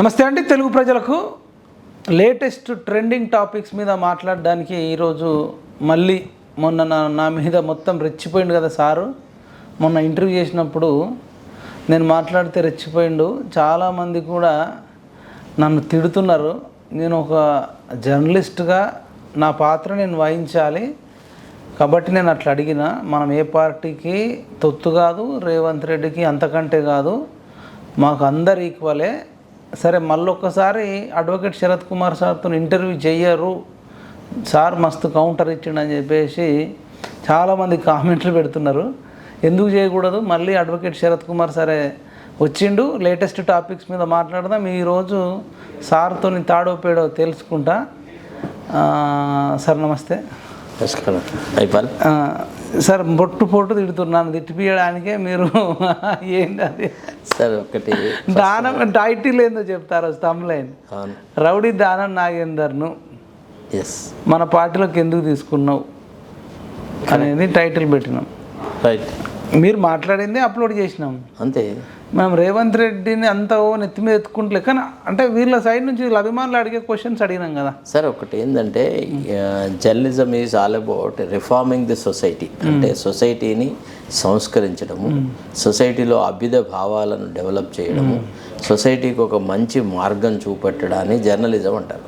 నమస్తే అండి. తెలుగు ప్రజలకు లేటెస్ట్ ట్రెండింగ్ టాపిక్స్ మీద మాట్లాడడానికి ఈరోజు మళ్ళీ మొన్న నా మీద మొత్తం రెచ్చిపోయిండు కదా సారు. మొన్న ఇంటర్వ్యూ చేసినప్పుడు నేను మాట్లాడితే రెచ్చిపోయిండు. చాలామంది కూడా నన్ను తిడుతున్నారు. నేను ఒక జర్నలిస్ట్గా నా పాత్ర నేను వహించాలి కాబట్టి నేను అట్లా అడిగిన. మనం ఏ పార్టీకి తొత్తు కాదు, రేవంత్ రెడ్డికి అంతకంటే కాదు, మాకు అందరు ఈక్వలే. సరే, మళ్ళొక్కసారి అడ్వకేట్ శరత్ కుమార్ సార్తో ఇంటర్వ్యూ చెయ్యరు సార్, మస్తు కౌంటర్ ఇచ్చిండని చెప్పేసి చాలామంది కామెంట్లు పెడుతున్నారు. ఎందుకు చేయకూడదు? మళ్ళీ అడ్వకేట్ శరత్ కుమార్ సరే వచ్చిండు. లేటెస్ట్ టాపిక్స్ మీద మాట్లాడదాం. ఈరోజు సార్తో తాడో పేడో తెలుసుకుంటా. సార్ నమస్తే. సార్ పొట్టు తిడుతున్నాను, తిట్టిపియడానికే మీరు ఏంటి అది సార్? ఒకటి దానం టైటిల్ ఏందో చెప్తారు, తమ్లైన్ రౌడీ దానం నాగేందర్ను మన పార్టీలోకి ఎందుకు తీసుకున్నావు అనేది టైటిల్ పెట్టినాం. రైట్, మీరు మాట్లాడింది అప్లోడ్ చేసినాం అంతే. మనం రేవంత్ రెడ్డిని అంత నెత్తి మీద ఎత్తుకుంటలే, కానీ అంటే వీళ్ళ సైడ్ నుంచి వీళ్ళ అభిమానులు అడిగే క్వశ్చన్స్ అడిగినాం కదా సార్. ఒకటి ఏంటంటే, journalism is all about reforming the society. అంటే సొసైటీని సంస్కరించడము, సొసైటీలో అభ్యుద భావాలను డెవలప్ చేయడము, సొసైటీకి ఒక మంచి మార్గం చూపెట్టడాన్ని జర్నలిజం అంటారు.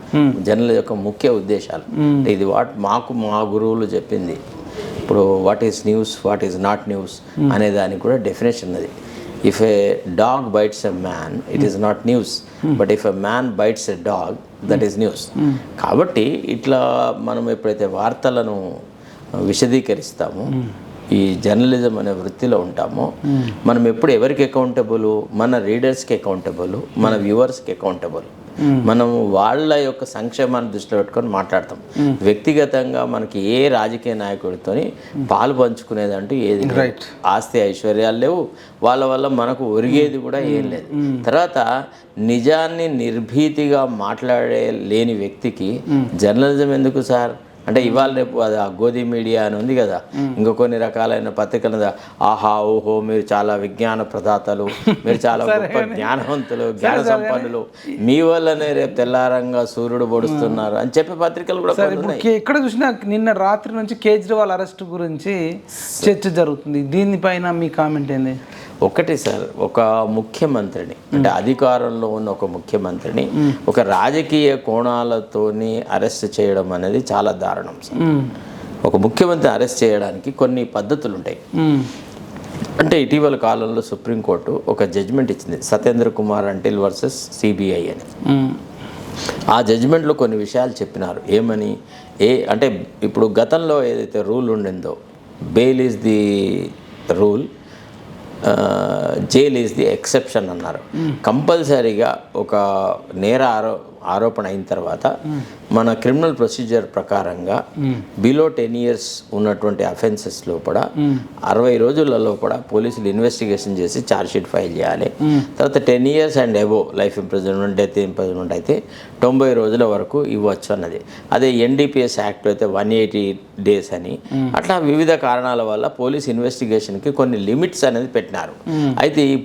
జర్నలిజం యొక్క ముఖ్య ఉద్దేశాలు ఇది మాకు మా గురువులు చెప్పింది. ఇప్పుడు what is news, what is not news అనే దానికి కూడా డెఫినేషన్ అది. If a dog bites a man, it is not news. But if a man bites a dog, that is news. కాబట్టి ఇట్లా మనం ఎప్పుడైతే వార్తలను విశదీకరిస్తామో, ఈ జర్నలిజం అనే వృత్తిలో ఉంటామో, మనం ఎప్పుడు ఎవరికి అకౌంటబుల్? మన రీడర్స్కి అకౌంటబుల్, మన వ్యూవర్స్కి అకౌంటబుల్. మనం వాళ్ళ యొక్క సంక్షేమాన్ని దృష్టిలో పెట్టుకొని మాట్లాడతాం. వ్యక్తిగతంగా మనకి ఏ రాజకీయ నాయకుడితో పాలు పంచుకునేదంటూ ఏది, ఆస్తి ఐశ్వర్యాలు లేవు, వాళ్ళ వల్ల మనకు ఒరిగేది కూడా ఏం లేదు. తర్వాత నిజాన్ని నిర్భీతిగా మాట్లాడే లేని వ్యక్తికి జర్నలిజం ఎందుకు సార్ అంటే, ఇవాళ రేపు అది ఆ గోధి మీడియా అని ఉంది కదా, ఇంకో కొన్ని రకాలైన పత్రికలు, ఆహా ఓహో మీరు చాలా విజ్ఞాన ప్రదాతలు, మీరు చాలా గొప్ప జ్ఞానవంతులు, జ్ఞాన సంపన్నులు, మీ వల్లనే రేపు తెల్లారంగా సూర్యుడు పొడుస్తున్నారు అని చెప్పే పత్రికలు కూడా ఉన్నాయి. ఎక్కడ చూసినా నిన్న రాత్రి నుంచి కేజ్రీవాల్ అరెస్ట్ గురించి చర్చ జరుగుతుంది. దీనిపైన మీ కామెంట్ ఏంది? ఒకటి సార్, ఒక ముఖ్యమంత్రిని అంటే అధికారంలో ఉన్న ఒక ముఖ్యమంత్రిని ఒక రాజకీయ కోణాలతోని అరెస్ట్ చేయడం అనేది చాలా దారుణం సార్. ఒక ముఖ్యమంత్రి అరెస్ట్ చేయడానికి కొన్ని పద్ధతులు ఉంటాయి. అంటే ఇటీవల కాలంలో సుప్రీంకోర్టు ఒక జడ్జిమెంట్ ఇచ్చింది, Satyendra Kumar until versus CBI అని. ఆ జడ్జిమెంట్లో కొన్ని విషయాలు చెప్పినారు. ఏమని? అంటే ఇప్పుడు గతంలో ఏదైతే రూల్ ఉండిందో, bail is the rule, jail is the exception అన్నారు. కంపల్సరీగా ఒక నేర ఆరోపణ అయిన తర్వాత మన క్రిమినల్ ప్రొసీజర్ ప్రకారంగా బిలో 10 years ఉన్నటువంటి అఫెన్సెస్ లోపల 60 రోజులలో కూడా పోలీసులు ఇన్వెస్టిగేషన్ చేసి ఛార్జ్షీట్ ఫైల్ చేయాలి. తర్వాత 10 years and above life imprisonment, death imprisonment అయితే 90 రోజుల వరకు ఇవ్వచ్చు అన్నది. అదే ఎన్డీపీఎస్ యాక్ట్ అయితే 180 days అని. అట్లా వివిధ కారణాల వల్ల పోలీస్ ఇన్వెస్టిగేషన్కి కొన్ని లిమిట్స్ అనేది పెట్టినారు. అయితే ఈ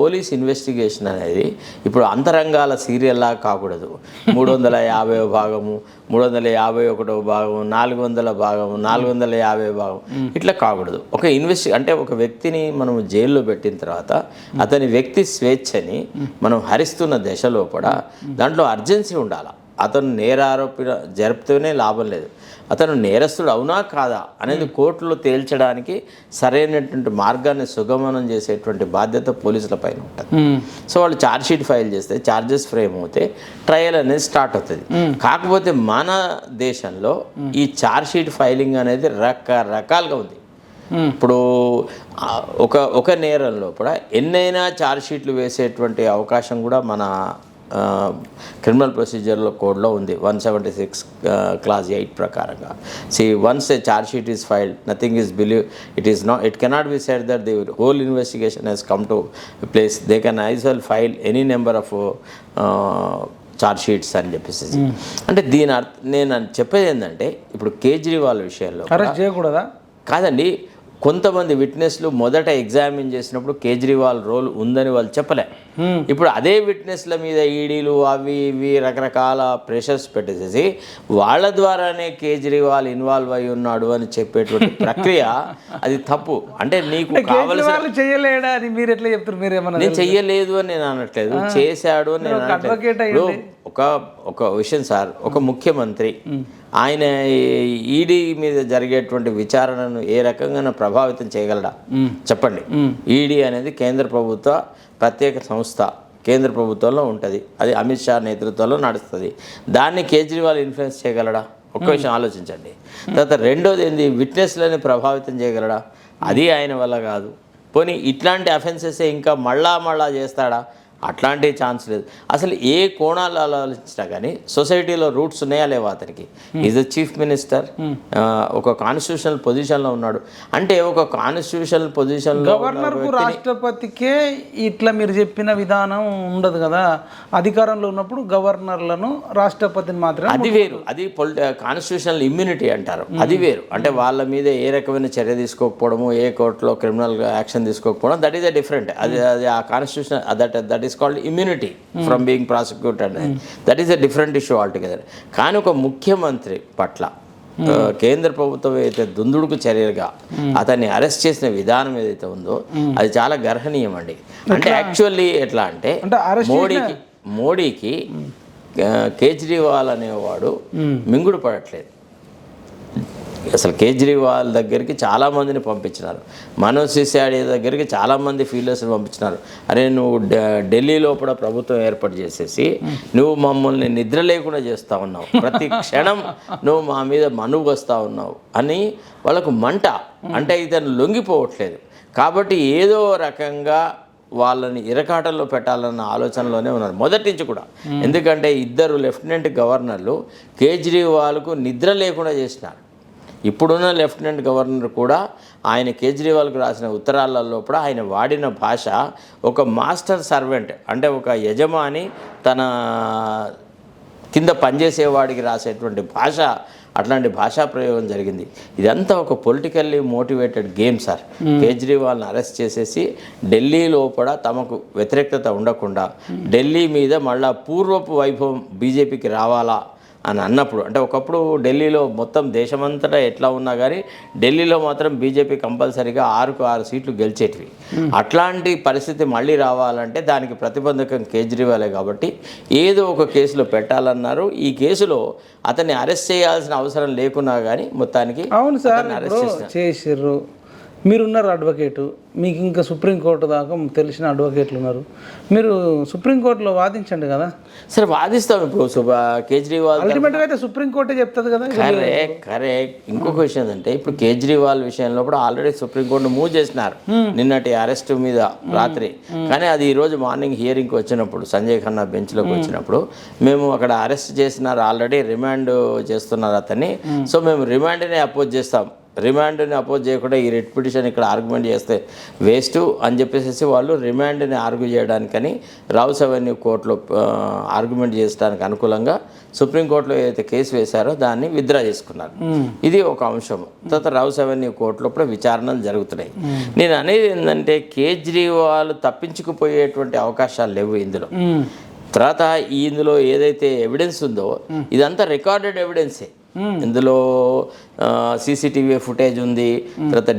పోలీస్ ఇన్వెస్టిగేషన్ అనేది ఇప్పుడు అంతరంగాల సీరియల్లా కాకూడదు. 350వ భాగము, 351వ భాగము, 400 భాగము, 450 భాగం ఇట్లా కాకూడదు. ఒక అంటే ఒక వ్యక్తిని మనం జైల్లో పెట్టిన తర్వాత అతని వ్యక్తి స్వేచ్ఛని మనం హరిస్తున్న దశలో కూడా దాంట్లో అర్జెన్సీ ఉండాలి. అతను నేరారోపణ జరిపితేనే లాభం లేదు. అతను నేరస్తుడు అవునా కాదా అనేది కోర్టులో తేల్చడానికి సరైనటువంటి మార్గాన్ని సుగమనం చేసేటువంటి బాధ్యత పోలీసుల పైన ఉంటుంది. సో వాళ్ళు ఛార్జ్షీట్ ఫైల్ చేస్తే, ఛార్జెస్ ఫ్రేమ్ అవుతే ట్రయల్ అనేది స్టార్ట్ అవుతుంది. కాకపోతే మన దేశంలో ఈ ఛార్జ్షీట్ ఫైలింగ్ అనేది రకరకాలుగా ఉంది. ఇప్పుడు ఒక నేరంలో కూడా ఎన్నైనా ఛార్జ్షీట్లు వేసేటువంటి అవకాశం కూడా మన క్రిమినల్ ప్రొసీజర్లో కోడ్లో ఉంది. 176 clause 8 ప్రకారంగా. Once a charge sheet is filed, nothing is it cannot be said that the whole investigation has come to place. They can as well file any number of charge sheets అని చెప్పేసి. అంటే దీని నేను చెప్పేది ఏంటంటే, ఇప్పుడు కేజ్రీవాల్ విషయంలో అరెస్ట్ చేయకూడదా? కాదండి, కొంతమంది విట్నెస్లు మొదట ఎగ్జామిన్ చేసినప్పుడు కేజ్రీవాల్ రోల్ ఉందని వాళ్ళు చెప్పలే. ఇప్పుడు అదే విట్నెస్ల మీద ఈడీలు అవి ఇవి రకరకాల ప్రెషర్స్ పెట్టేసేసి వాళ్ళ ద్వారానే కేజ్రీవాల్ ఇన్వాల్వ్ అయి ఉన్నాడు అని చెప్పేటువంటి ప్రక్రియ అది తప్పు. అంటే నీకు కావలసిన చేయలేడా అని మీరు ఎట్లా చెప్తారు? మీరు ఏమన్నా నేను చెయ్యలేదు అని నేను అనట్లేదు, చేశాడు అని నేను అనట్లేదు. ఒక విషయం సార్, ఒక ముఖ్యమంత్రి ఆయన ఈడీ మీద జరిగేటువంటి విచారణను ఏ రకంగా ప్రభావితం చేయగలడా చెప్పండి? ఈడీ అనేది కేంద్ర ప్రభుత్వ ప్రత్యేక సంస్థ, కేంద్ర ప్రభుత్వంలో ఉంటుంది, అది అమిత్ షా నేతృత్వంలో నడుస్తుంది. దాన్ని కేజ్రీవాల్ ఇన్ఫ్లుయెన్స్ చేయగలడా? ఒక్క విషయం ఆలోచించండి. తర్వాత రెండోది ఏంది, విట్నెస్లని ప్రభావితం చేయగలడా? అది ఆయన వల్ల కాదు. పోనీ ఇట్లాంటి అఫెన్సెస్ ఇంకా మళ్ళా చేస్తాడా? అట్లాంటి ఛాన్స్ లేదు. అసలు ఏ కోణాలు ఆలోచించినా కానీ సొసైటీలో రూట్స్ ఉన్నాయా లేవా? అతనికి ఈజ్ ద చీఫ్ మినిస్టర్, ఒక కాన్స్టిట్యూషనల్ పొజిషన్లో ఉన్నాడు. అంటే ఒక కాన్స్టిట్యూషనల్ పొజిషన్లో గవర్నర్కు రాష్ట్రపతికే ఇట్లా మీరు చెప్పిన విధానం ఉండదు కదా. అధికారంలో ఉన్నప్పుడు గవర్నర్లను రాష్ట్రపతిని మాత్రమే. అది వేరు, అది కాన్స్టిట్యూషనల్ ఇమ్యూనిటీ అంటారు, అది వేరు. అంటే వాళ్ళ మీద ఏ రకమైన చర్య తీసుకోకపోవడము, ఏ కోర్టులో క్రిమినల్ యాక్షన్ తీసుకోకపోవడం, దట్ ఈస్ అ డిఫరెంట్. అది ఆ constitution that is called immunity from being prosecuted. That is a different issue altogether. కానీ ఒక ముఖ్యమంత్రి పట్ల కేంద్ర ప్రభుత్వం ఏదైతే దుందుడుకు చర్యగా అతన్ని అరెస్ట్ చేసిన విధానం ఏదైతే ఉందో అది చాలా గర్హనీయం అండి. అంటే యాక్చువల్లీ ఎట్లా అంటే మోడీకి కేజ్రీవాల్ అనేవాడు మింగుడు పడట్లేదు. అసలు కేజ్రీవాల్ దగ్గరికి చాలామందిని పంపించినారు, మనోజ్ సిసోడియా దగ్గరికి చాలామంది ఫీల్డర్స్ని పంపించినారు. అరే నువ్వు ఢిల్లీ లోపల ప్రభుత్వం ఏర్పాటు చేసేసి నువ్వు మమ్మల్ని నిద్ర లేకుండా చేస్తూ ఉన్నావు, ప్రతి క్షణం నువ్వు మా మీద మనుగు వస్తూ ఉన్నావు అని వాళ్ళకు మంట. అంటే ఇతను లొంగిపోవట్లేదు కాబట్టి ఏదో రకంగా వాళ్ళని ఇరకాటంలో పెట్టాలన్న ఆలోచనలోనే ఉన్నారు మొదటి నుంచి కూడా. ఎందుకంటే ఇద్దరు లెఫ్టినెంట్ గవర్నర్లు కేజ్రీవాల్కు నిద్ర లేకుండా చేసినారు. ఇప్పుడున్న లెఫ్టినెంట్ గవర్నర్ కూడా ఆయన కేజ్రీవాల్కు రాసిన ఉత్తరాలలో కూడా ఆయన వాడిన భాష ఒక మాస్టర్ సర్వెంట్, అంటే ఒక యజమాని తన కింద పనిచేసేవాడికి రాసేటువంటి భాష, అట్లాంటి భాషా ప్రయోగం జరిగింది. ఇదంతా ఒక పొలిటికల్లీ మోటివేటెడ్ గేమ్ సార్. కేజ్రీవాల్ని అరెస్ట్ చేసేసి ఢిల్లీ లోపల తమకు వ్యతిరేకత ఉండకుండా ఢిల్లీ మీద మళ్ళా పూర్వపు వైభవం బీజేపీకి రావాలా అని అన్నప్పుడు, అంటే ఒకప్పుడు ఢిల్లీలో మొత్తం దేశమంతటా ఎట్లా ఉన్నా కానీ ఢిల్లీలో మాత్రం బీజేపీ కంపల్సరీగా 6కు 6 సీట్లు గెలిచేటివి. అట్లాంటి పరిస్థితి మళ్ళీ రావాలంటే దానికి ప్రతిబంధకం కేజ్రీవాలే కాబట్టి ఏదో ఒక కేసులో పెట్టాలన్నారు. ఈ కేసులో అతన్ని అరెస్ట్ చేయాల్సిన అవసరం లేకున్నా కానీ మొత్తానికి అవును సార్ అరెస్ట్ చేసిర్రు. మీరున్నారు అడ్వకేటు, మీకు ఇంకా సుప్రీంకోర్టు దాకా తెలిసిన అడ్వకేట్లు ఉన్నారు, మీరు సుప్రీంకోర్టులో వాదించండి కదా. సరే వాదిస్తాం. ఇప్పుడు కేజ్రీవాల్ అల్టిమేట్గా అయితే సుప్రీంకోర్టే చెప్తుంది కదా. కరెక్ట్. ఇంకొక విషయం ఏంటంటే ఇప్పుడు కేజ్రీవాల్ విషయంలో కూడా ఆల్రెడీ సుప్రీంకోర్టు మూవ్ చేసినారు నిన్నటి అరెస్ట్ మీద రాత్రి. కానీ అది ఈరోజు మార్నింగ్ హియరింగ్కి వచ్చినప్పుడు సంజయ్ ఖన్నా బెంచ్లోకి వచ్చినప్పుడు మేము అక్కడ అరెస్ట్ చేసినారు, ఆల్రెడీ రిమాండ్ చేస్తున్నారు అతన్ని. సో మేము రిమాండ్ని అపోజ్ చేస్తాం, రిమాండ్ని అపోజ్ చేయకుండా ఈ రిట్ పిటిషన్ ఇక్కడ ఆర్గ్యుమెంట్ చేస్తే వేస్ట్ అని చెప్పేసి వాళ్ళు రిమాండ్ని ఆర్గ్యూ చేయడానికని రౌస్ అవెన్యూ కోర్టులో ఆర్గ్యుమెంట్ చేయడానికి అనుకూలంగా సుప్రీంకోర్టులో ఏదైతే కేసు వేశారో దాన్ని విత్డ్రా చేసుకున్నారు. ఇది ఒక అంశం. తర్వాత రౌస్ అవెన్యూ కోర్టులో కూడా విచారణలు జరుగుతున్నాయి. నేను అనేది ఏంటంటే కేజ్రీవాల్ తప్పించుకుపోయేటువంటి అవకాశాలు లేవు ఇందులో. తర్వాత ఇందులో ఏదైతే ఎవిడెన్స్ ఉందో ఇదంతా రికార్డెడ్ ఎవిడెన్సే. ఇందులో సీసీటీవీ ఫుటేజ్ ఉంది, తర్వాత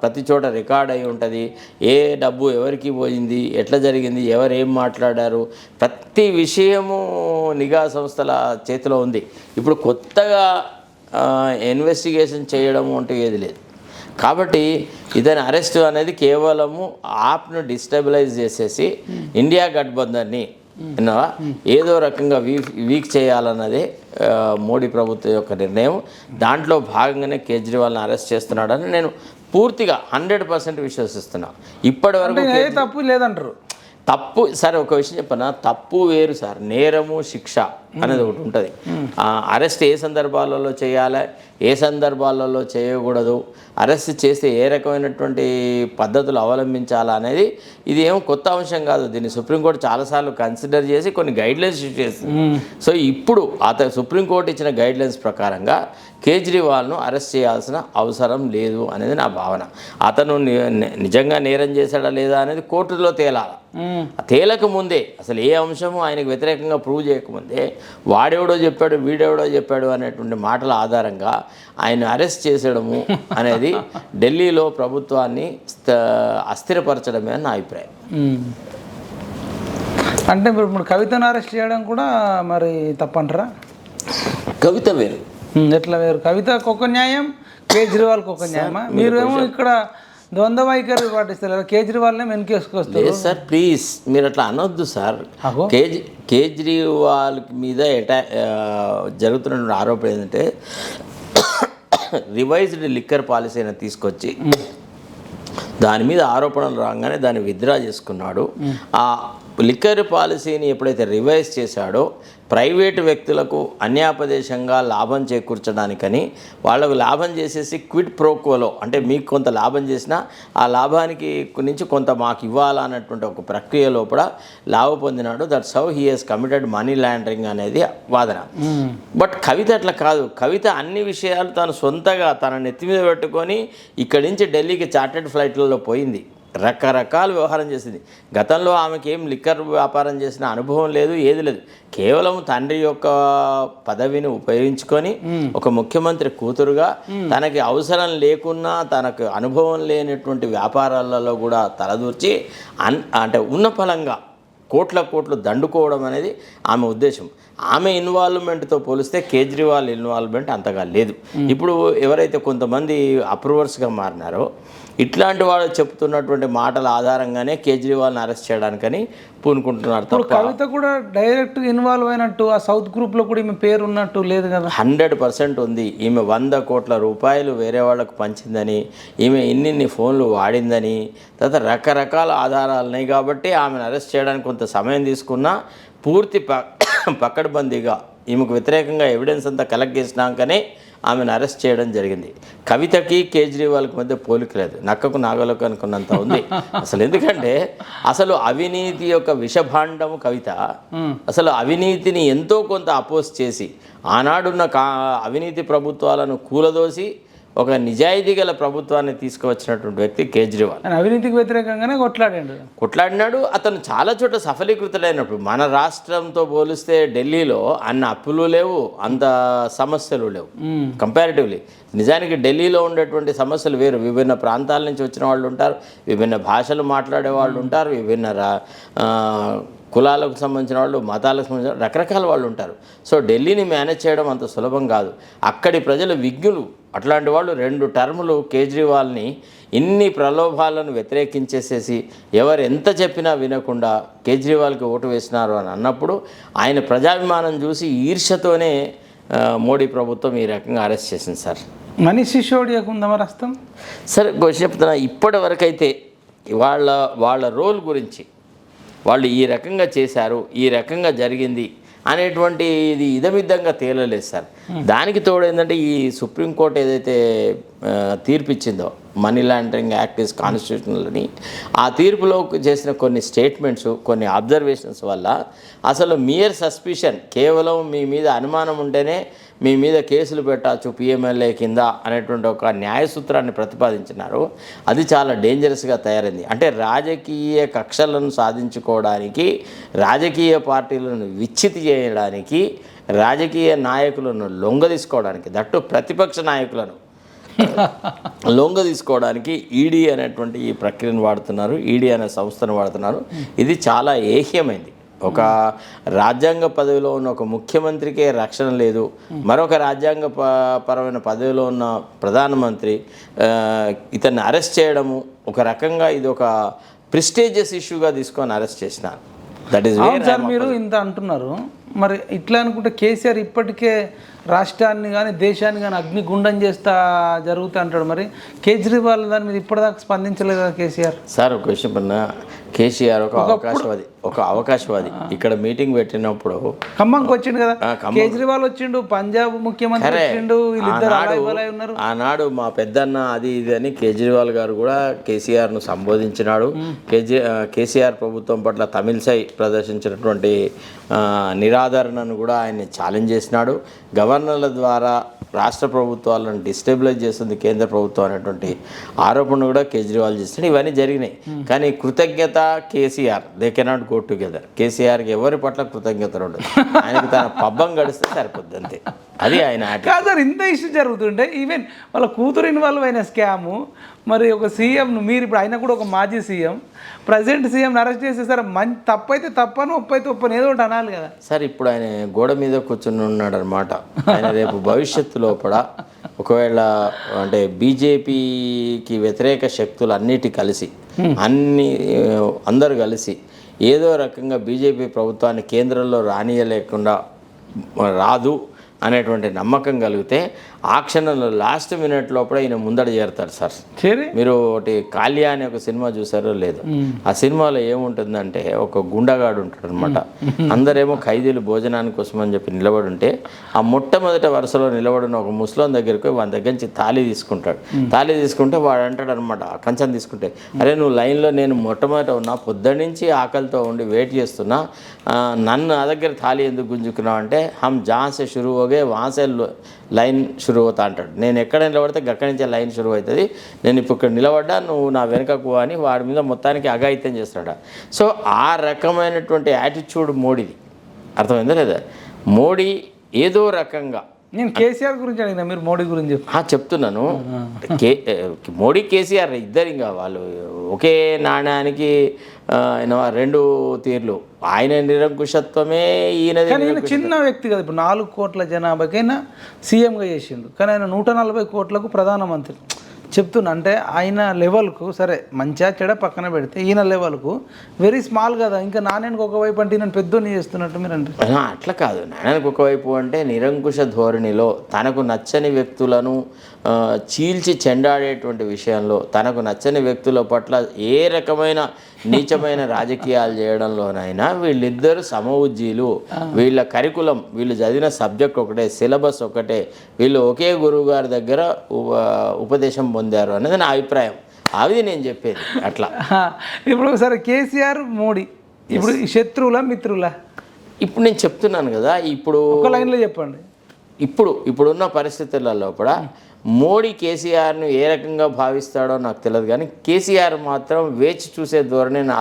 ప్రతి చోట రికార్డ్ అయి ఉంటుంది. ఏ డబ్బు ఎవరికి పోయింది, ఎట్లా జరిగింది, ఎవరు ఏం మాట్లాడారు, ప్రతి విషయము నిఘా సంస్థల చేతిలో ఉంది. ఇప్పుడు కొత్తగా ఇన్వెస్టిగేషన్ చేయడం అంటూ ఏది లేదు. కాబట్టి ఇతని అరెస్ట్ అనేది కేవలము ఆప్ను డిస్టెబిలైజ్ చేసేసి ఇండియా గఠబంధన్ని ఏదో రకంగా వీక్ చేయాలన్నదే మోడీ ప్రభుత్వం యొక్క నిర్ణయం. దాంట్లో భాగంగానే కేజ్రీవాల్ని అరెస్ట్ చేస్తున్నాడని నేను పూర్తిగా 100% విశ్వసిస్తున్నా. ఇప్పటి వరకు తప్పు లేదంటారు. తప్పు సరే ఒక విషయం చెప్పనా, తప్పు వేరు సార్, నేరము శిక్ష అనేది ఒకటి ఉంటుంది. అరెస్ట్ ఏ సందర్భాలలో చేయాలి, ఏ సందర్భాలలో చేయకూడదు, అరెస్ట్ చేస్తే ఏ రకమైనటువంటి పద్ధతులు అవలంబించాలా అనేది ఇది ఏమో కొత్త అంశం కాదు. దీన్ని సుప్రీంకోర్టు చాలాసార్లు కన్సిడర్ చేసి కొన్ని గైడ్లైన్స్ ఇష్యూ చేస్తుంది. సో ఇప్పుడు సుప్రీంకోర్టు ఇచ్చిన గైడ్లైన్స్ ప్రకారంగా కేజ్రీవాల్ను అరెస్ట్ చేయాల్సిన అవసరం లేదు అనేది నా భావన. అతను నిజంగా నేరం చేశాడా లేదా అనేది కోర్టులో తేలాలి. తేలక ముందే అసలు ఏ అంశము ఆయనకు వ్యతిరేకంగా ప్రూవ్ చేయకముందే వాడెవడో చెప్పాడు వీడెవడో చెప్పాడు అనేటువంటి మాటల ఆధారంగా ఆయన అరెస్ట్ చేసడము అనేది ఢిల్లీలో ప్రభుత్వాన్ని అస్థిరపరచడమే నా అభిప్రాయం. అంటే ఇప్పుడు కవితను అరెస్ట్ చేయడం కూడా మరి తప్పంటారా? కవిత వేరు, ఎట్లా వేరు? కవితకు ఒక న్యాయం, కేజ్రీవాల్కి ఒక న్యాయమా? మీరేమో ఇక్కడ ద్వంద్వ వైఖరి పాటిస్తారు, కేజ్రీవాల్నే వెనకేసుకొస్తారు. సార్ ప్లీజ్ మీరు అట్లా అనొద్దు సార్. కేజ్రీవాల్ మీద జరుగుతున్న ఆరోపణ ఏంటంటే రివైజ్డ్ లిక్కర్ పాలసీని తీసుకొచ్చి దాని మీద ఆరోపణలు రాగానే దాన్ని విత్డ్రా చేసుకున్నాడు. ఆ లిక్కర్ పాలసీని ఎప్పుడైతే రివైజ్ చేశాడో ప్రైవేటు వ్యక్తులకు అన్యాపదేశంగా లాభం చేకూర్చడానికని వాళ్ళకు లాభం చేసేసి క్విడ్ ప్రోకోలో, అంటే మీకు కొంత లాభం చేసినా ఆ లాభానికి నుంచి కొంత మాకు ఇవ్వాలన్నటువంటి ఒక ప్రక్రియ లోపల లాభం పొందినాడు. That's how he he's committed money laundering అనేది వాదన. బట్ కవిత అట్లా కాదు. కవిత అన్ని విషయాలు తాను సొంతగా తన నెత్తి మీద పెట్టుకొని ఇక్కడి నుంచి ఢిల్లీకి చార్టెడ్ ఫ్లైట్లలో పోయింది, రకరకాల వ్యవహారం చేసింది. గతంలో ఆమెకి ఏం లిక్కర్ వ్యాపారం చేసిన అనుభవం లేదు, ఏది లేదు. కేవలం తండ్రి యొక్క పదవిని ఉపయోగించుకొని ఒక ముఖ్యమంత్రి కూతురుగా తనకి అవసరం లేకున్నా తనకు అనుభవం లేనటువంటి వ్యాపారాలలో కూడా తలదూర్చి అంటే ఉన్న ఫలంగా కోట్లు దండుకోవడం అనేది ఆమె ఉద్దేశం. ఆమె ఇన్వాల్వ్మెంట్తో పోలిస్తే కేజ్రీవాల్ ఇన్వాల్వ్మెంట్ అంతగా లేదు. ఇప్పుడు ఎవరైతే కొంతమంది అప్రూవర్స్గా మారినారో ఇట్లాంటి వాళ్ళు చెప్తున్నటువంటి మాటల ఆధారంగానే కేజ్రీవాల్ని అరెస్ట్ చేయడానికని పూనుకుంటున్నారు తప్ప కవిత కూడా డైరెక్ట్ ఇన్వాల్వ్ అయినట్టు ఆ సౌత్ గ్రూప్లో కూడా ఈమె పేరు ఉన్నట్టు లేదు కదా. 100% ఉంది. ఈమె 100 కోట్ల రూపాయలు వేరే వాళ్ళకు పంచిందని, ఈమె ఇన్ని ఫోన్లు వాడిందని, తర్వాత రకరకాల ఆధారాలు ఉన్నాయి. కాబట్టి ఆమెను అరెస్ట్ చేయడానికి కొంత సమయం తీసుకున్నా పూర్తి పకడ్బందీగా ఈమెకు వ్యతిరేకంగా ఎవిడెన్స్ అంతా కలెక్ట్ చేసినాకనే ఆమెను అరెస్ట్ చేయడం జరిగింది. కవితకి కేజ్రీవాల్కి మధ్య పోలిక లేదు, నక్కకు నాగలకు అనుకున్నంత ఉంది అసలు. ఎందుకంటే అసలు అవినీతి యొక్క విషభాండము కవిత. అసలు అవినీతిని ఎంతో కొంత అపోజ్ చేసి ఆనాడున్న అవినీతి ప్రభుత్వాలను కూలదోసి ఒక నిజాయితీ గల ప్రభుత్వాన్ని తీసుకువచ్చినటువంటి వ్యక్తి కేజ్రీవాల్. అవినీతికి వ్యతిరేకంగానే కొట్లాడినాడు. అతను చాలా చోట్ల సఫలీకృతుడైనప్పుడు మన రాష్ట్రంతో పోలిస్తే ఢిల్లీలో అన్న అప్పులు లేవు, అంత సమస్యలు లేవు కంపారిటివ్లీ. నిజానికి ఢిల్లీలో ఉండేటువంటి సమస్యలు వేరు. విభిన్న ప్రాంతాల నుంచి వచ్చిన వాళ్ళు ఉంటారు, విభిన్న భాషలు మాట్లాడే వాళ్ళు ఉంటారు, విభిన్న కులాలకు సంబంధించిన వాళ్ళు, మతాలకు సంబంధించిన రకరకాల వాళ్ళు ఉంటారు. సో ఢిల్లీని మేనేజ్ చేయడం అంత సులభం కాదు. అక్కడి ప్రజలు విజ్ఞులు. అట్లాంటి వాళ్ళు 2 టర్ములు కేజ్రీవాల్ని ఇన్ని ప్రలోభాలను వ్యతిరేకించేసేసి ఎవరు ఎంత చెప్పినా వినకుండా కేజ్రీవాల్కి ఓటు వేసినారు అని అన్నప్పుడు ఆయన ప్రజాభిమానం చూసి ఈర్ష్యతోనే మోడీ ప్రభుత్వం ఈ రకంగా అరెస్ట్ చేసింది సార్. మనీష్ సిసోడియాకు ఉందా మరి హస్తం? సరే చెప్తున్నా, ఇప్పటి వరకైతే వాళ్ళ రోల్ గురించి వాళ్ళు ఈ రకంగా చేశారు, ఈ రకంగా జరిగింది అనేటువంటి ఇది ఇదమిద్దంగా తేలలేదు సార్. దానికి తోడు ఏంటంటే ఈ సుప్రీంకోర్టు ఏదైతే తీర్పు ఇచ్చిందో money laundering act is constitutional అని, ఆ తీర్పులో చేసిన కొన్ని స్టేట్మెంట్స్, కొన్ని అబ్జర్వేషన్స్ వల్ల అసలు మియర్ సస్పిషన్, కేవలం మీ మీద అనుమానం ఉంటేనే మీ మీద కేసులు పెట్టచ్చు పిఎంఎల్ఏ కింద అనేటువంటి ఒక న్యాయసూత్రాన్ని ప్రతిపాదించినారు. అది చాలా డేంజరస్గా తయారైంది. అంటే రాజకీయ కక్షలను సాధించుకోవడానికి, రాజకీయ పార్టీలను విచ్ఛితి చేయడానికి, రాజకీయ నాయకులను లొంగదీసుకోవడానికి, దట్టు ప్రతిపక్ష నాయకులను లొంగదీసుకోవడానికి ఈడీ అనేటువంటి ఈ ప్రక్రియను వాడుతున్నారు, ఈడీ అనే సంస్థను వాడుతున్నారు. ఇది చాలా ఏహ్యమైంది. ఒక రాజ్యాంగ పదవిలో ఉన్న ఒక ముఖ్యమంత్రికే రక్షణ లేదు, మరొక రాజ్యాంగ పరమైన పదవిలో ఉన్న ప్రధానమంత్రి ఇతన్ని అరెస్ట్ చేయడము ఒక రకంగా ఇది ఒక ప్రెస్టీజియస్ ఇష్యూగా తీసుకొని అరెస్ట్ చేసినారు. That is sir. మీరు ఇంత అంటున్నారు, మరి ఇట్లా అనుకుంటే కేసీఆర్ ఇప్పటికే రాష్ట్రాన్ని కానీ దేశాన్ని కానీ అగ్నిగుండం చేస్తా జరుగుతా అంటాడు. మరి కేజ్రీవాల్ దాని మీద ఇప్పటిదాకా స్పందించలేదు కదా కేసీఆర్. సార్ ఒక విషయం పన్నా, కేసీఆర్ ఒక అవకాశవాది ఇక్కడ మీటింగ్ పెట్టినప్పుడు ఖమ్మంకి వచ్చిండు కదా, కేజ్రీవాల్ వచ్చిండు, పంజాబ్ ముఖ్యమంత్రి వచ్చిండు, వీళ్ళిద్దరు అలాగే ఉన్నారు. ఆనాడు మా పెద్దన్న అది ఇది అని కేజ్రీవాల్ గారు కూడా కేసీఆర్ను సంబోధించినాడు. కేసీఆర్ ప్రభుత్వం పట్ల తమిళసై ప్రదర్శించినటువంటి నిరాదరణను కూడా ఆయన ఛాలెంజ్ చేసినాడు. గవర్నర్ల ద్వారా రాష్ట్ర ప్రభుత్వాలను డిస్టెబిలైజ్ చేస్తుంది కేంద్ర ప్రభుత్వం అనేటువంటి ఆరోపణ కూడా కేజ్రీవాల్ చేస్తున్నాడు. ఇవన్నీ జరిగినాయి. కానీ కృతజ్ఞత KCR they cannot go together. కేసీఆర్కి ఎవరి పట్ల కృతజ్ఞత ఉండదు, ఆయనకు తన పబ్బం గడిస్తే సరిపోద్ది అంతే. అది ఆయన కాదు సార్, ఇంత ఇష్యూ జరుగుతుంటే ఈవెన్ వాళ్ళ కూతురు ఇన్వాల్వ్ అయిన స్కాము. మరి ఒక సీఎంను మీరు ఇప్పుడు ఆయన కూడా ఒక మాజీ సీఎం, ప్రజెంట్ సీఎంని అరెస్ట్ చేసేసారు. మంచి తప్పైతే తప్పను, ఒప్పైతే ఒప్పని ఏదో ఒకటి అనాలి కదా సార్. ఇప్పుడు ఆయన గోడ మీద కూర్చుని ఉన్నాడు అనమాట. ఆయన రేపు భవిష్యత్తు లోపల ఒకవేళ అంటే బీజేపీకి వ్యతిరేక శక్తులు అన్నిటి కలిసి అందరూ కలిసి ఏదో రకంగా బీజేపీ ప్రభుత్వాన్ని కేంద్రంలో రానియలేకుండా రాదు అనేటువంటి నమ్మకం కలిగితే ఆ క్షణంలో లాస్ట్ మినిట్ లోపల ఈయన ముందడ చేరుతారు సార్. మీరు ఒకటి కాళియా అనే ఒక సినిమా చూసారో లేదు, ఆ సినిమాలో ఏముంటుందంటే ఒక గుండగాడు ఉంటాడు అనమాట. అందరేమో ఖైదీలు భోజనానికి కోసం అని చెప్పి నిలబడి ఉంటే ఆ మొట్టమొదటి వరుసలో నిలబడిన ఒక ముస్లిం దగ్గరికి వాని దగ్గర నుంచి తాళి తీసుకుంటాడు. తాళి తీసుకుంటే వాడు అంటాడు అనమాట, కంచం తీసుకుంటే, అరే నువ్వు లైన్లో నేను మొట్టమొదట ఉన్నా, పొద్దున్న నుంచి ఆకలితో ఉండి వెయిట్ చేస్తున్నా, నన్ను నా దగ్గర తాళి ఎందుకు గుంజుకున్నావు అంటే హమ్ జहाँ से शुरू हो गए वहाँ से లైన్ షురు అవుతా అంటాడు. నేను ఎక్కడ నిలబడితే అక్కడి నుంచే లైన్ షురు అవుతుంది, నేను ఇప్పుడు ఇక్కడ నిలబడ్డా, నువ్వు నా వెనకకు అని వాడి మీద మొత్తానికి అఘాయిత్యం చేస్తాడు. సో ఆ రకమైనటువంటి యాటిట్యూడ్ మోడీది. అర్థమైందా లేదా? మోడీ ఏదో రకంగా, నేను కేసీఆర్ గురించి అడిగినా, మీరు మోడీ గురించి చెప్తున్నాను. మోడీ కేసీఆర్ ఇద్దరు ఇంకా వాళ్ళు ఒకే నాణ్యానికి రెండు తీర్లు. ఆయన నిరంకుశత్వమే, ఈయన చిన్న వ్యక్తి కదా. ఇప్పుడు 4 కోట్ల జనాభాకైనా సీఎంగా చేసిండు, కానీ ఆయన 140 కోట్లకు ప్రధానమంత్రి. చెప్తున్నా అంటే ఆయన లెవెల్కు సరే మంచిగా చెడ పక్కన పెడితే ఈయన లెవెల్కు వెరీ స్మాల్ కదా. ఇంకా నాణ్యానికి ఒకవైపు అంటే నేను పెద్దోని చేస్తున్నట్టు మీరు అంటే అట్లా కాదు. నాణ్యానికి ఒకవైపు అంటే నిరంకుశ ధోరణిలో తనకు నచ్చని వ్యక్తులను చీల్చి చెండాడేటువంటి విషయంలో, తనకు నచ్చని వ్యక్తుల పట్ల ఏ రకమైన నీచమైన రాజకీయాలు చేయడంలోనైనా వీళ్ళిద్దరూ సమవుజ్జీలు. వీళ్ళ కరికులం, వీళ్ళు చదివిన సబ్జెక్ట్ ఒకటే, సిలబస్ ఒకటే, వీళ్ళు ఒకే గురువు గారి దగ్గర ఉపదేశం పొందారు అనేది నా అభిప్రాయం. అది నేను చెప్పేది అట్లా. ఇప్పుడు సరే కేసీఆర్ మోడీ ఇప్పుడు శత్రువులా మిత్రులా? ఇప్పుడు నేను చెప్తున్నాను కదా, ఇప్పుడు ఒక లైన్లో చెప్పండి. ఇప్పుడున్న పరిస్థితులలో కూడా మోడీ కేసీఆర్ను ఏ రకంగా భావిస్తాడో నాకు తెలియదు, కానీ కేసీఆర్ మాత్రం వేచి చూసే ధోరణిని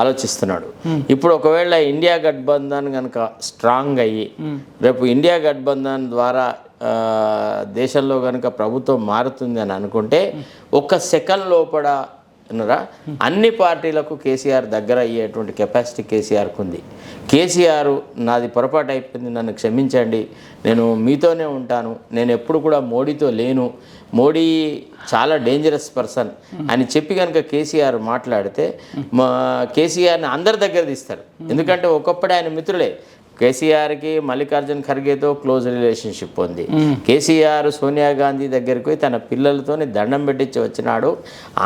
ఆలోచిస్తున్నాడు. ఇప్పుడు ఒకవేళ ఇండియా గఠబంధన్ కనుక స్ట్రాంగ్ అయ్యి రేపు ఇండియా గఠబంధన్ ద్వారా దేశంలో కనుక ప్రభుత్వం మారుతుంది అని అనుకుంటే ఒక్క సెకండ్ లోపల అన్ని పార్టీలకు కేసీఆర్ దగ్గర అయ్యేటువంటి కెపాసిటీ కేసీఆర్కు ఉంది. కేసీఆర్ నాది పొరపాటు అయిపోయింది, నన్ను క్షమించండి, నేను మీతోనే ఉంటాను, నేను ఎప్పుడు కూడా మోడీతో లేను, మోడీ చాలా డేంజరస్ పర్సన్ అని చెప్పి కనుక కేసీఆర్ మాట్లాడితే కేసీఆర్ని అందరి దగ్గర తీస్తారు. ఎందుకంటే ఒకప్పుడు ఆయన మిత్రులే. కేసీఆర్కి మల్లికార్జున్ ఖర్గేతో క్లోజ్ రిలేషన్షిప్ ఉంది. కేసీఆర్ సోనియా గాంధీ దగ్గరికి పోయి తన పిల్లలతో దండం పెట్టించి వచ్చినాడు.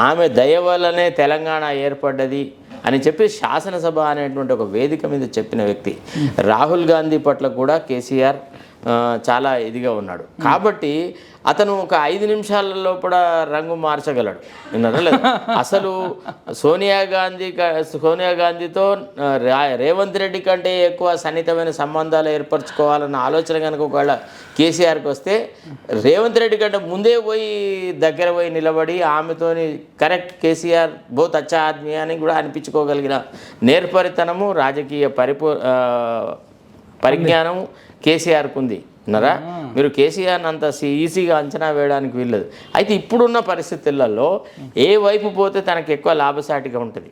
ఆమె దయ వల్లనే తెలంగాణ ఏర్పడ్డది అని చెప్పి శాసనసభ అనేటువంటి ఒక వేదిక మీద చెప్పిన వ్యక్తి. రాహుల్ గాంధీ పట్ల కూడా కేసీఆర్ చాలా ఇదిగా ఉన్నాడు. కాబట్టి అతను ఒక 5 నిమిషాలలో కూడా రంగు మార్చగలడు. విన్నారా లేదా? అసలు సోనియా గాంధీతో రేవంత్ రెడ్డి కంటే ఎక్కువ సన్నిహితమైన సంబంధాలు ఏర్పరచుకోవాలన్న ఆలోచన కనుక ఒకవేళ కేసీఆర్కి వస్తే రేవంత్ రెడ్డి కంటే ముందే పోయి దగ్గర పోయి నిలబడి ఆమెతోని కరెక్ట్ కేసీఆర్ బహుత్ అచ్చా ఆద్మీ అని కూడా అనిపించుకోగలిగిన నేర్పరితనము, రాజకీయ పరిజ్ఞానం కేసీఆర్కు ఉంది. ఉన్నారా? మీరు కేసీఆర్ని అంత ఈజీగా అంచనా వేయడానికి వీల్లేదు. అయితే ఇప్పుడున్న పరిస్థితులలో ఏ వైపు పోతే తనకు ఎక్కువ లాభసాటిగా ఉంటుంది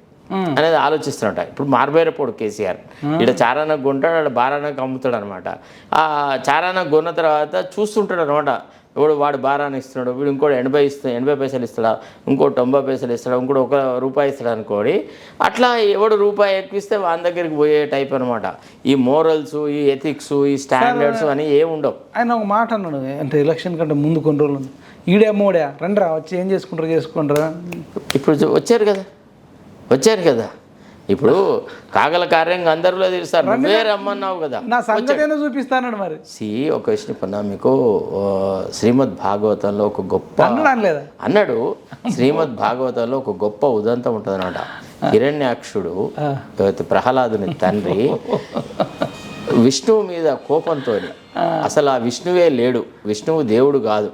అనేది ఆలోచిస్తున్నట. ఇప్పుడు మార్బేరపోడు కేసీఆర్ ఇక్కడ చారానకు కొంటాడు, అక్కడ బారానకు అమ్ముతాడు అనమాట. ఆ చారానకు కొన్న తర్వాత చూస్తుంటాడు అనమాట, ఇప్పుడు వాడు బారాన్ని ఇస్తున్నాడు, వీడు ఇంకోటి 80 పైసలు ఇస్తాడా, ఇంకోటి 90 పైసలు ఇస్తాడా, ఇంకోటి ₹1 ఇస్తాడు అనుకోడి. అట్లా ఎవడు రూపాయి ఎక్కువిస్తే వాని దగ్గరికి పోయే టైప్ అనమాట. ఈ మోరల్స్, ఈ ఎథిక్స్, ఈ స్టాండర్డ్స్ అని ఏమి ఉండవు. ఆయన ఒక మాట అన్నాడు, అంటే ఎలక్షన్ కంటే ముందు కొన్ని రోజులు ఈడే మోడా రండి వచ్చి ఏం చేసుకుంటారా. ఇప్పుడు వచ్చారు కదా. ఇప్పుడు కాగల కార్యంగా అందరిలో తెలుస్తారు, నువ్వే రమ్మన్నావు కదా, నా సంగతి చూపిస్తానడు. మరి ఒక విషయం చెప్పన్నా మీకు, శ్రీమద్ భాగవతంలో ఒక గొప్ప అన్నాడు. శ్రీమద్ భాగవతంలో ఒక గొప్ప ఉదంతం ఉంటుంది అనమాట. హిరణ్యాక్షుడు ప్రహ్లాదుని తండ్రి విష్ణువు మీద కోపంతో, అసలు ఆ విష్ణువే లేడు, విష్ణువు దేవుడు కాదు,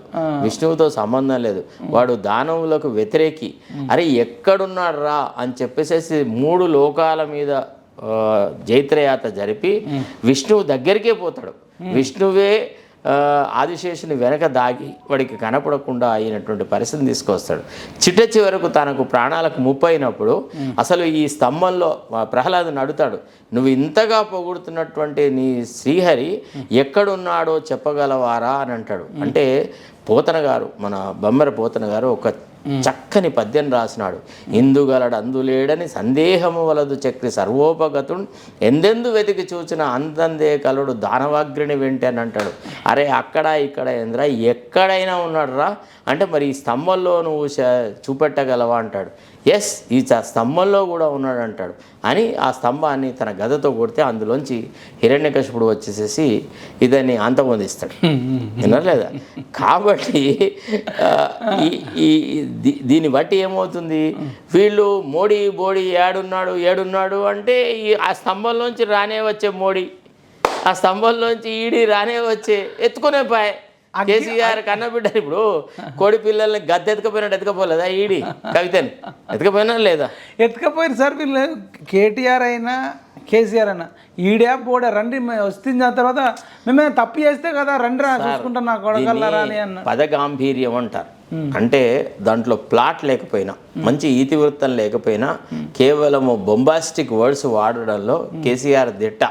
విష్ణువుతో సంబంధం లేదు, వాడు దానవులకు వ్యతిరేకి, అరే ఎక్కడున్నాడు రా అని చెప్పేసి 3 లోకాల మీద జైత్రయాత్ర జరిపి విష్ణువు దగ్గరికే పోతాడు. విష్ణువే ఆదిశేషుని వెనక దాగి వాడికి కనపడకుండా అయినటువంటి పరిస్థితిని తీసుకొస్తాడు. చివరకు తనకు ప్రాణాలకు ముప్పైనప్పుడు అసలు ఈ స్తంభంలో ప్రహ్లాదుని అడుగుతాడు, నువ్వు ఇంతగా పొగుడుతున్నటువంటి నీ శ్రీహరి ఎక్కడున్నాడో చెప్పగలవారా అని అంటాడు. అంటే పోతన గారు, మన బొమ్మర పోతన గారు ఒక చక్కని పద్యం రాసినాడు. ఇందుగలడు అందులేడని సందేహము వలదు చక్రి సర్వోపగతుడు ఎందెందు వెతికి చూచిన అందందే కలుడు దానవాగ్రిని వెంటే అని అంటాడు. అరే అక్కడ ఇక్కడ ఏంద్రా, ఎక్కడైనా ఉన్నాడు రా అంటే మరి ఈ స్తంభంలో నువ్వు చూపెట్టగలవా అంటాడు. ఎస్, ఈ స్తంభంలో కూడా ఉన్నాడు అంటాడు అని ఆ స్తంభాన్ని తన గదతో కొడితే అందులోంచి హిరణ్యకశిపుడు వచ్చేసేసి ఇదాన్ని అంతమొందిస్తాడు. వినలేదా? కాబట్టి దీన్ని బట్టి ఏమవుతుంది, వీళ్ళు మోడీ ఏడున్నాడు అంటే ఆ స్తంభంలోంచి రానే వచ్చే మోడీ, ఆ స్తంభంలోంచి ఈడీ రానే వచ్చే ఎత్తుకునే పాయ్. కేసీఆర్ కన్నబిడ్డ ఇప్పుడు కోడి పిల్లల్ని గద్దె ఎత్తుకపోయినట్టు ఎత్తుకపోలేదా ఈడీ కవితని? ఎత్తుకపోయినా లేదా? ఎత్తుకపోయారు సార్ వీళ్ళు. కేటీఆర్ అయినా కేసీఆర్ అయినా ఈడే పోడా రండి వస్తుంది. దాని తర్వాత మేమే తప్పు చేస్తే కదా రండి రా చూసుకుంటా నా కొడగలరా అని అన్న పదగాంభీర్యం అంటారు. అంటే దాంట్లో ప్లాట్ లేకపోయినా, మంచి ఇతివృత్తం లేకపోయినా, కేవలము బొంబాస్టిక్ వర్డ్స్ వాడడంలో కేసీఆర్ దిట్ట.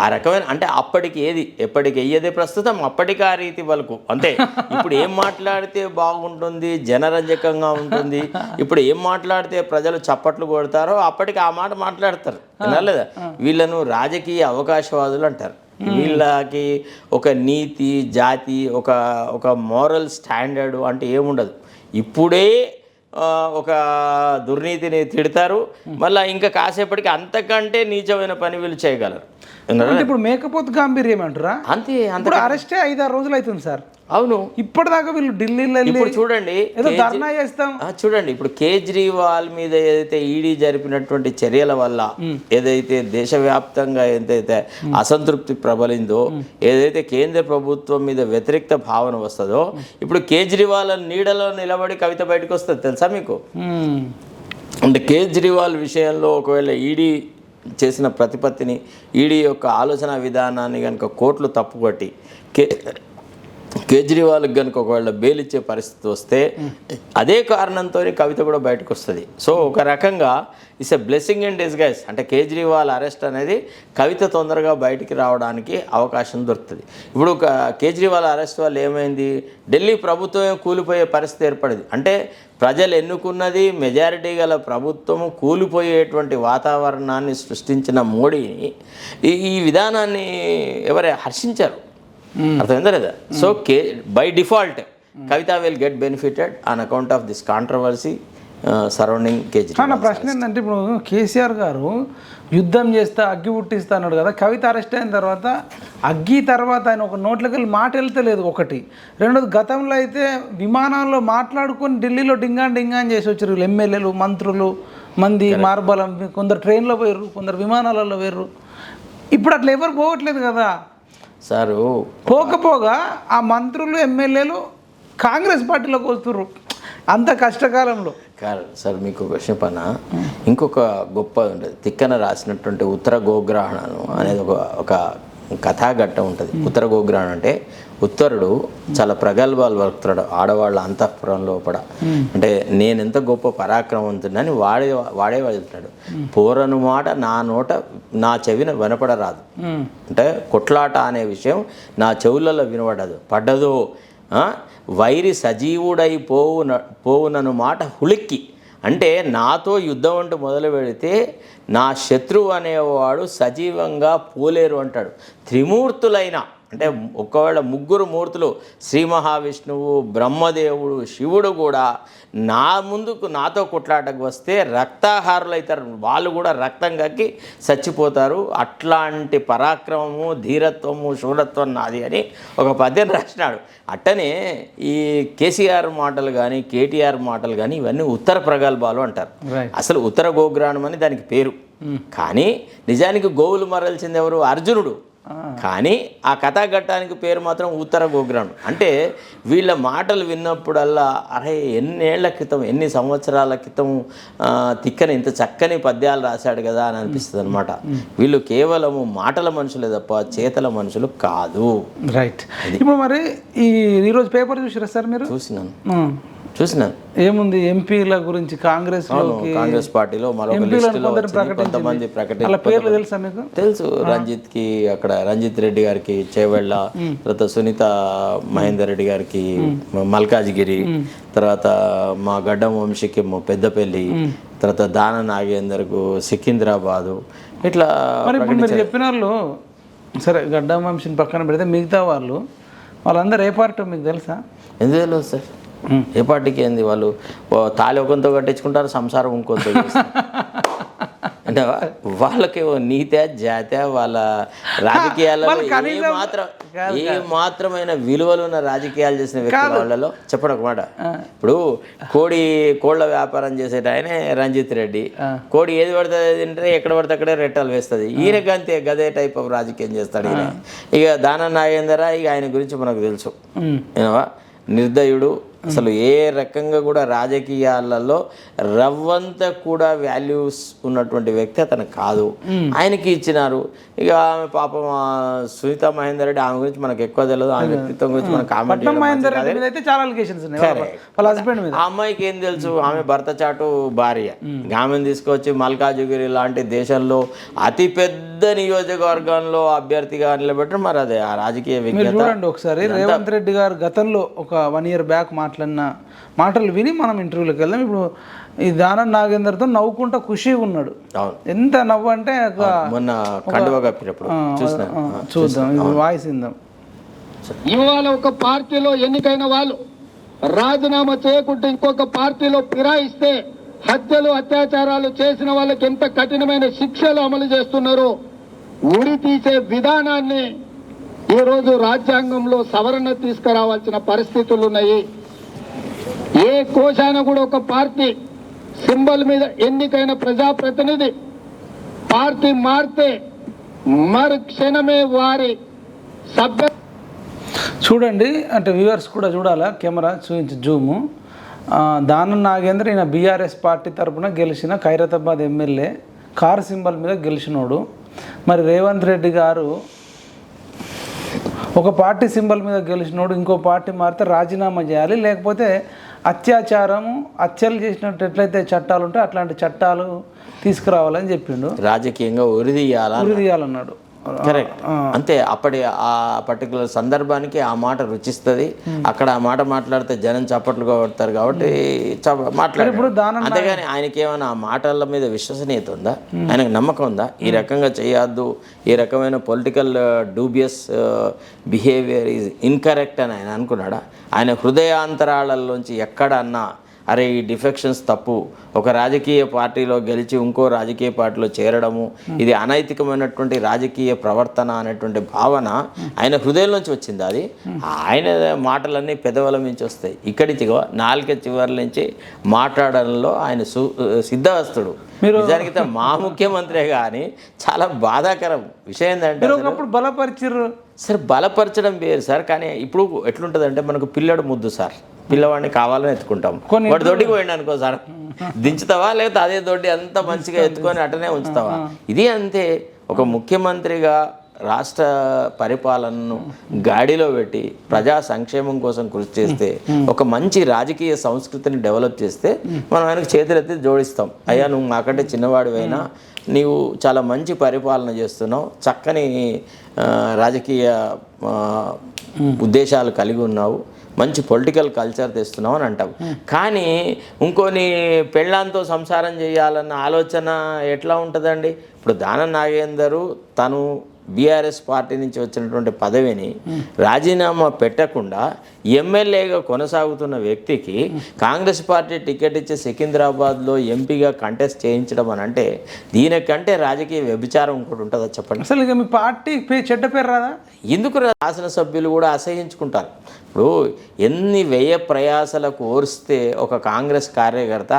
ఆ రకమైన అంటే అప్పటికి ఏది ఎప్పటికి అయ్యేదే ప్రస్తుతం, అప్పటికి ఆ రీతి వరకు అంతే. ఇప్పుడు ఏం మాట్లాడితే బాగుంటుంది, జనరంజకంగా ఉంటుంది, ఇప్పుడు ఏం మాట్లాడితే ప్రజలు చప్పట్లు కొడతారో అప్పటికి ఆ మాట మాట్లాడతారు. వినలేదా? వీళ్ళను రాజకీయ అవకాశవాదులు అంటారు. వీళ్ళకి ఒక నీతి, జాతి, ఒక మోరల్ స్టాండర్డ్ అంటే ఏముండదు. ఇప్పుడే ఒక దుర్నీతిని తిడతారు, మళ్ళీ ఇంకా కాసేపటికి అంతకంటే నీచమైన పని వీళ్ళు చేయగలరు. ఇప్పుడు మేకపోతు గాంభీర్యం అంటారా? అంతే. ఇప్పుడు అరెస్టే 5-6 రోజులు అవుతుంది సార్. అవును, ఇప్పటిదాకా వీళ్ళు ఢిల్లీలో ఇప్పుడు చూడండి ఏదో ధర్నా చేస్తాం. చూడండి ఇప్పుడు కేజ్రీవాల్ మీద ఏదైతే ఈడీ జరిపినటువంటి చర్యల వల్ల ఏదైతే దేశవ్యాప్తంగా ఏదైతే అసంతృప్తి ప్రబలిందో, ఏదైతే కేంద్ర ప్రభుత్వం మీద వ్యతిరేక భావన వస్తుందో, ఇప్పుడు కేజ్రీవాల్ నీడలో నిలబడి కవిత బయటకు వస్తుంది తెలుసా మీకు? అంటే కేజ్రీవాల్ విషయంలో ఒకవేళ ఈడీ చేసిన ప్రతిపత్తిని, ఈడీ యొక్క ఆలోచన విధానాన్ని కనుక కోర్టులు తప్పుపట్టి కేజ్రీవాల్కి కనుక ఒకవేళ బెయిల్ ఇచ్చే పరిస్థితి వస్తే అదే కారణంతో కవిత కూడా బయటకు వస్తుంది. సో ఒక రకంగా it's a blessing in disguise. అంటే కేజ్రీవాల్ అరెస్ట్ అనేది కవిత తొందరగా బయటికి రావడానికి అవకాశం దొరుకుతుంది. ఇప్పుడు కేజ్రీవాల్ అరెస్ట్ వల్ల ఏమైంది, ఢిల్లీ ప్రభుత్వం కూలిపోయే పరిస్థితి ఏర్పడింది. అంటే ప్రజలు ఎన్నుకున్నది మెజారిటీ గల ప్రభుత్వము కూలిపోయేటువంటి వాతావరణాన్ని సృష్టించిన మోడీని ఈ విధానాన్ని ఎవరు హర్షించారు? అర్థమైందా లేదా? So by default Kavitha will get benefited on account of this controversy surrounding Kejriwal. నా ప్రశ్న ఏంటంటే, ఇప్పుడు కేసీఆర్ గారు యుద్ధం చేస్తా అగ్గి పుట్టిస్తా అన్నాడు కదా, కవిత అరెస్ట్ అయిన తర్వాత అగ్గి తర్వాత ఆయన ఒక నోట్లోకి వెళ్ళి మాట వెళ్తలేదు ఒకటి. రెండోది, గతంలో అయితే విమానాల్లో మాట్లాడుకొని ఢిల్లీలో డింగాన్ చేసి వచ్చారు ఎమ్మెల్యేలు, మంత్రులు, మంది మార్బలం. కొందరు ట్రైన్లో పోయారు, కొందరు విమానాలలో పోయారు. ఇప్పుడు అట్లా ఎవరు పోవట్లేదు కదా సారు. పోకపోగా ఆ మంత్రులు, ఎమ్మెల్యేలు కాంగ్రెస్ పార్టీలోకి వస్తున్నారు అంత కష్టకాలంలో. సార్ మీకు క్వశ్చన్ పైన ఇంకొక గొప్ప ఉంటుంది. తిక్కన రాసినటువంటి ఉత్తర గోగ్రహణం అనేది ఒక కథాఘట్టం ఉంటుంది. ఉత్తర గోగ్రహణం అంటే ఉత్తరుడు చాలా ప్రగల్భాలు వలుకుతాడు ఆడవాళ్ళ అంతఃపురం లోపల. అంటే నేను ఎంత గొప్ప పరాక్రమవంతుడని వాడే వెళ్తాడు. పోరను మాట నా చెవిన వినపడరాదు. అంటే కొట్లాట అనే విషయం నా చెవులలో వినపడదు. పడ్డదో వైరి సజీవుడై పోవునను మాట హుళిక్కి. అంటే నాతో యుద్ధం అంటూ మొదలు పెడితే నా శత్రువు అనేవాడు సజీవంగా పోలేరు అంటాడు. త్రిమూర్తులైన అంటే ఒకవేళ ముగ్గురు మూర్తులు శ్రీ మహావిష్ణువు, బ్రహ్మదేవుడు, శివుడు కూడా నా ముందుకు నాతో కొట్లాటకు వస్తే రక్తాహారులు అవుతారు, వాళ్ళు కూడా రక్తం కక్కి చచ్చిపోతారు. అట్లాంటి పరాక్రమము, ధీరత్వము, శూరత్వం నాది అని ఒక పద్యం రాసినాడు. అట్టనే ఈ కేసీఆర్ మాటలు కానీ, కేటీఆర్ మాటలు కానీ ఇవన్నీ ఉత్తర ప్రగల్భాలు అంటారు. అసలు ఉత్తర గోగ్రాణం అని దానికి పేరు. కానీ నిజానికి గోవులు మరల్చింది ఎవరు? అర్జునుడు. కానీ ఆ కథాఘట్టానికి పేరు మాత్రం ఉత్తర గోగ్రాణం. అంటే వీళ్ళ మాటలు విన్నప్పుడల్లా అరే ఎన్నేళ్ల క్రితం, ఎన్ని సంవత్సరాల క్రితం తిక్కని ఇంత చక్కని పద్యాలు రాశాడు కదా అని అనిపిస్తుంది అనమాట. వీళ్ళు కేవలము మాటల మనుషులే తప్ప చేతల మనుషులు కాదు. రైట్. ఇప్పుడు మరి ఈరోజు పేపర్ చూసారా సార్ మీరు? చూసినాను. ఏముంది ఎంపీల గురించి కాంగ్రెస్ పార్టీలో మరొక లిస్టులో కొంతమంది పేర్లు తెలుసా మీకు? తెలుసు. రంజిత్కి, అక్కడ రంజిత్ రెడ్డి గారికి చేవెళ్ళ, తర్వాత సునీత మహేందర్ రెడ్డి గారికి మల్కాజ్గిరి, తర్వాత మా గడ్డం వంశీకి పెద్దపల్లి, తర్వాత దాన నాగేందర్కు సికింద్రాబాదు. ఇట్లా మీరు చెప్పిన వాళ్ళు సరే గడ్డం వంశీని పక్కన పెడితే మిగతా వాళ్ళందరూ ఏ పార్టీ మీకు తెలుసా? ఎందుకు తెలియదు సార్? ఏ పార్టీకి ఏంది? వాళ్ళు తాళి ఒకంతో కట్టించుకుంటారు, సంసారం ఇంకొంత. అంటే వాళ్ళకి నీతే జాతే వాళ్ళ రాజకీయాలలో ఏ మాత్రమైన విలువలు ఉన్న రాజకీయాలు చేసిన వ్యక్తుల వాళ్ళలో చెప్పడం మాట. ఇప్పుడు కోళ్ళ వ్యాపారం చేసేట ఆయనే రంజిత్ రెడ్డి. కోడి ఏది పడుతుంది తింటే ఎక్కడ పడితే అక్కడే రెట్టాలు వేస్తుంది. ఈయనకి అంతే గదే టైప్ ఆఫ్ రాజకీయం చేస్తాడు ఈయన. ఇక దాన నాగేందర, ఇక ఆయన గురించి మనకు తెలుసు. ఏనవా నిర్దయుడు. అసలు ఏ రకంగా కూడా రాజకీయాలలో రవ్వంత కూడా వాల్యూస్ ఉన్నటువంటి వ్యక్తి అతను కాదు. ఆయనకి ఇచ్చినారు. ఇక ఆమె పాపం సునీత మహేందర్ రెడ్డి, ఆమె గురించి మనకు ఎక్కువ తెలియదు. ఆమె వ్యక్తిత్వం గురించి మనం కామెంట్ ఆ అమ్మాయికి ఏం తెలుసు? ఆమె భర్త చాటు భార్య. ఆమెను తీసుకొచ్చి మల్కాజ్గిరి లాంటి దేశంలో అతిపెద్ద నియోజకవర్గంలో అభ్యర్థిగా నిలబెట్టడం మరి అదే ఆ రాజకీయ విజ్ఞత. చూడండి ఒకసారి రేవంత్ రెడ్డి గారు గతంలో ఒక 1 year బ్యాక్ మాట్లాడిన మాటలు విని మనం ఇంటర్వ్యూలోకి వెళ్దాం. ఇప్పుడు ఈ దానం నాగేందర్తో నవ్వుకుంటా ఖుషీగా ఉన్నాడు. ఎంత నవ్వు అంటే మొన్న కండువా కప్పినప్పుడు చూద్దాం, వాయిస్ ఇందాం. ఇవాళ ఒక పార్టీలో ఎన్నికైన వాళ్ళు రాజీనామా చేయకుండా ఇంకొక పార్టీలో ఫిరాయిస్తే హత్యలు, అత్యాచారాలు చేసిన వాళ్ళకి ఎంత కఠినమైన శిక్షలు అమలు చేస్తున్నారో ఉరి తీసే విధానాన్ని ఈరోజు రాజ్యాంగంలో సవరణ తీసుకురావాల్సిన పరిస్థితులు ఉన్నాయి. ఏ కోశాన కూడా ఒక పార్టీ సింబల్ మీద ఎన్నికైన ప్రజాప్రతినిధి పార్టీ మారితే మరు క్షణమే వారి సభ్య. చూడండి, అంటే వ్యూవర్స్ కూడా చూడాలా, కెమెరా చూపించి జూము. దానం నాగేంద్ర ఈయన బీఆర్ఎస్ పార్టీ తరఫున గెలిచిన ఖైరతాబాద్ ఎమ్మెల్యే, కారు సింబల్ మీద గెలిచినోడు. మరి రేవంత్ రెడ్డి గారు ఒక పార్టీ సింబల్ మీద గెలిచినోడు ఇంకో పార్టీ మారితే రాజీనామా చేయాలి, లేకపోతే అత్యాచారము, హత్యలు చేసినట్టు ఎట్లయితే చట్టాలు ఉంటాయి అట్లాంటి చట్టాలు తీసుకురావాలని చెప్పిండు. రాజకీయంగా ఉరిదీయాలన్నాడు. కరెక్ట్. అంతే. అప్పటి ఆ పర్టికులర్ సందర్భానికి ఆ మాట రుచిస్తుంది. అక్కడ ఆ మాట మాట్లాడితే జనం చప్పట్లు కొడతారు కాబట్టి మాట్లాడారు. అంతేగాని ఆయనకి ఏమైనా ఆ మాటల మీద విశ్వసనీయత ఉందా? ఆయనకు నమ్మకం ఉందా? ఈ రకంగా చేయొద్దు, ఈ రకమైన political dubious behaviour is incorrect అని ఆయన అనుకున్నాడా? ఆయన హృదయాంతరాలలోంచి ఎక్కడన్నా అరే ఈ డిఫెక్షన్స్ తప్పు, ఒక రాజకీయ పార్టీలో గెలిచి ఇంకో రాజకీయ పార్టీలో చేరడము ఇది అనైతికమైనటువంటి రాజకీయ ప్రవర్తన అనేటువంటి భావన ఆయన హృదయంలోంచి వచ్చింది. అది ఆయన మాటలన్నీ పెదవుల నుంచి వస్తాయి. ఇక్కడి నాలుక చివరి నుంచి మాట్లాడడంలో ఆయన సిద్ధహస్తుడు. నిజానికి మా ముఖ్యమంత్రే కానీ చాలా బాధాకరం విషయం ఏంటంటే బలపరిచారు సార్. బలపరచడం వేరు సార్, కానీ ఇప్పుడు ఎట్లుంటుంది అంటే మనకు పిల్లడు ముద్దు సార్, పిల్లవాడిని కావాలని ఎత్తుకుంటాం. వాడు దొడ్డికి పోయిండు అనుకో సార్, దించుతావా లేకపోతే అదే దొడ్డి అంత మంచిగా ఎత్తుకొని అటనే ఉంచుతావా? ఇది అంతే. ఒక ముఖ్యమంత్రిగా రాష్ట్ర పరిపాలనను గాడిలో పెట్టి ప్రజా సంక్షేమం కోసం కృషి చేస్తే, ఒక మంచి రాజకీయ సంస్కృతిని డెవలప్ చేస్తే మనం ఆయనకు చేతులెత్తి జోడిస్తాం. అయ్యా నువ్వు మాకంటే చిన్నవాడివైనా నీవు చాలా మంచి పరిపాలన చేస్తున్నావు, చక్కని రాజకీయ ఉద్దేశాలు కలిగి ఉన్నావు, మంచి పొలిటికల్ కల్చర్ తెస్తున్నావు అని అంటాం. కానీ ఇంకొని పెళ్ళాంతో సంసారం చేయాలన్న ఆలోచన ఎట్లా ఉంటుందండి? ఇప్పుడు దానం నాగేందర్ తను బీఆర్ఎస్ పార్టీ నుంచి వచ్చినటువంటి పదవిని రాజీనామా పెట్టకుండా ఎమ్మెల్యేగా కొనసాగుతున్న వ్యక్తికి కాంగ్రెస్ పార్టీ టికెట్ ఇచ్చి సికింద్రాబాద్లో ఎంపీగా కంటెస్ట్ చేయించడం అని అంటే దీనికంటే రాజకీయ వ్యభిచారం ఇంకోటి ఉంటుందా చెప్పండి? అసలు ఇక మీ పార్టీ చెడ్డ పేరు రాదా? ఎందుకు శాసనసభ్యులు కూడా అసహించుకుంటారు. ఇప్పుడు ఎన్ని వ్యయ ప్రయాసలకు ఓర్స్తే ఒక కాంగ్రెస్ కార్యకర్త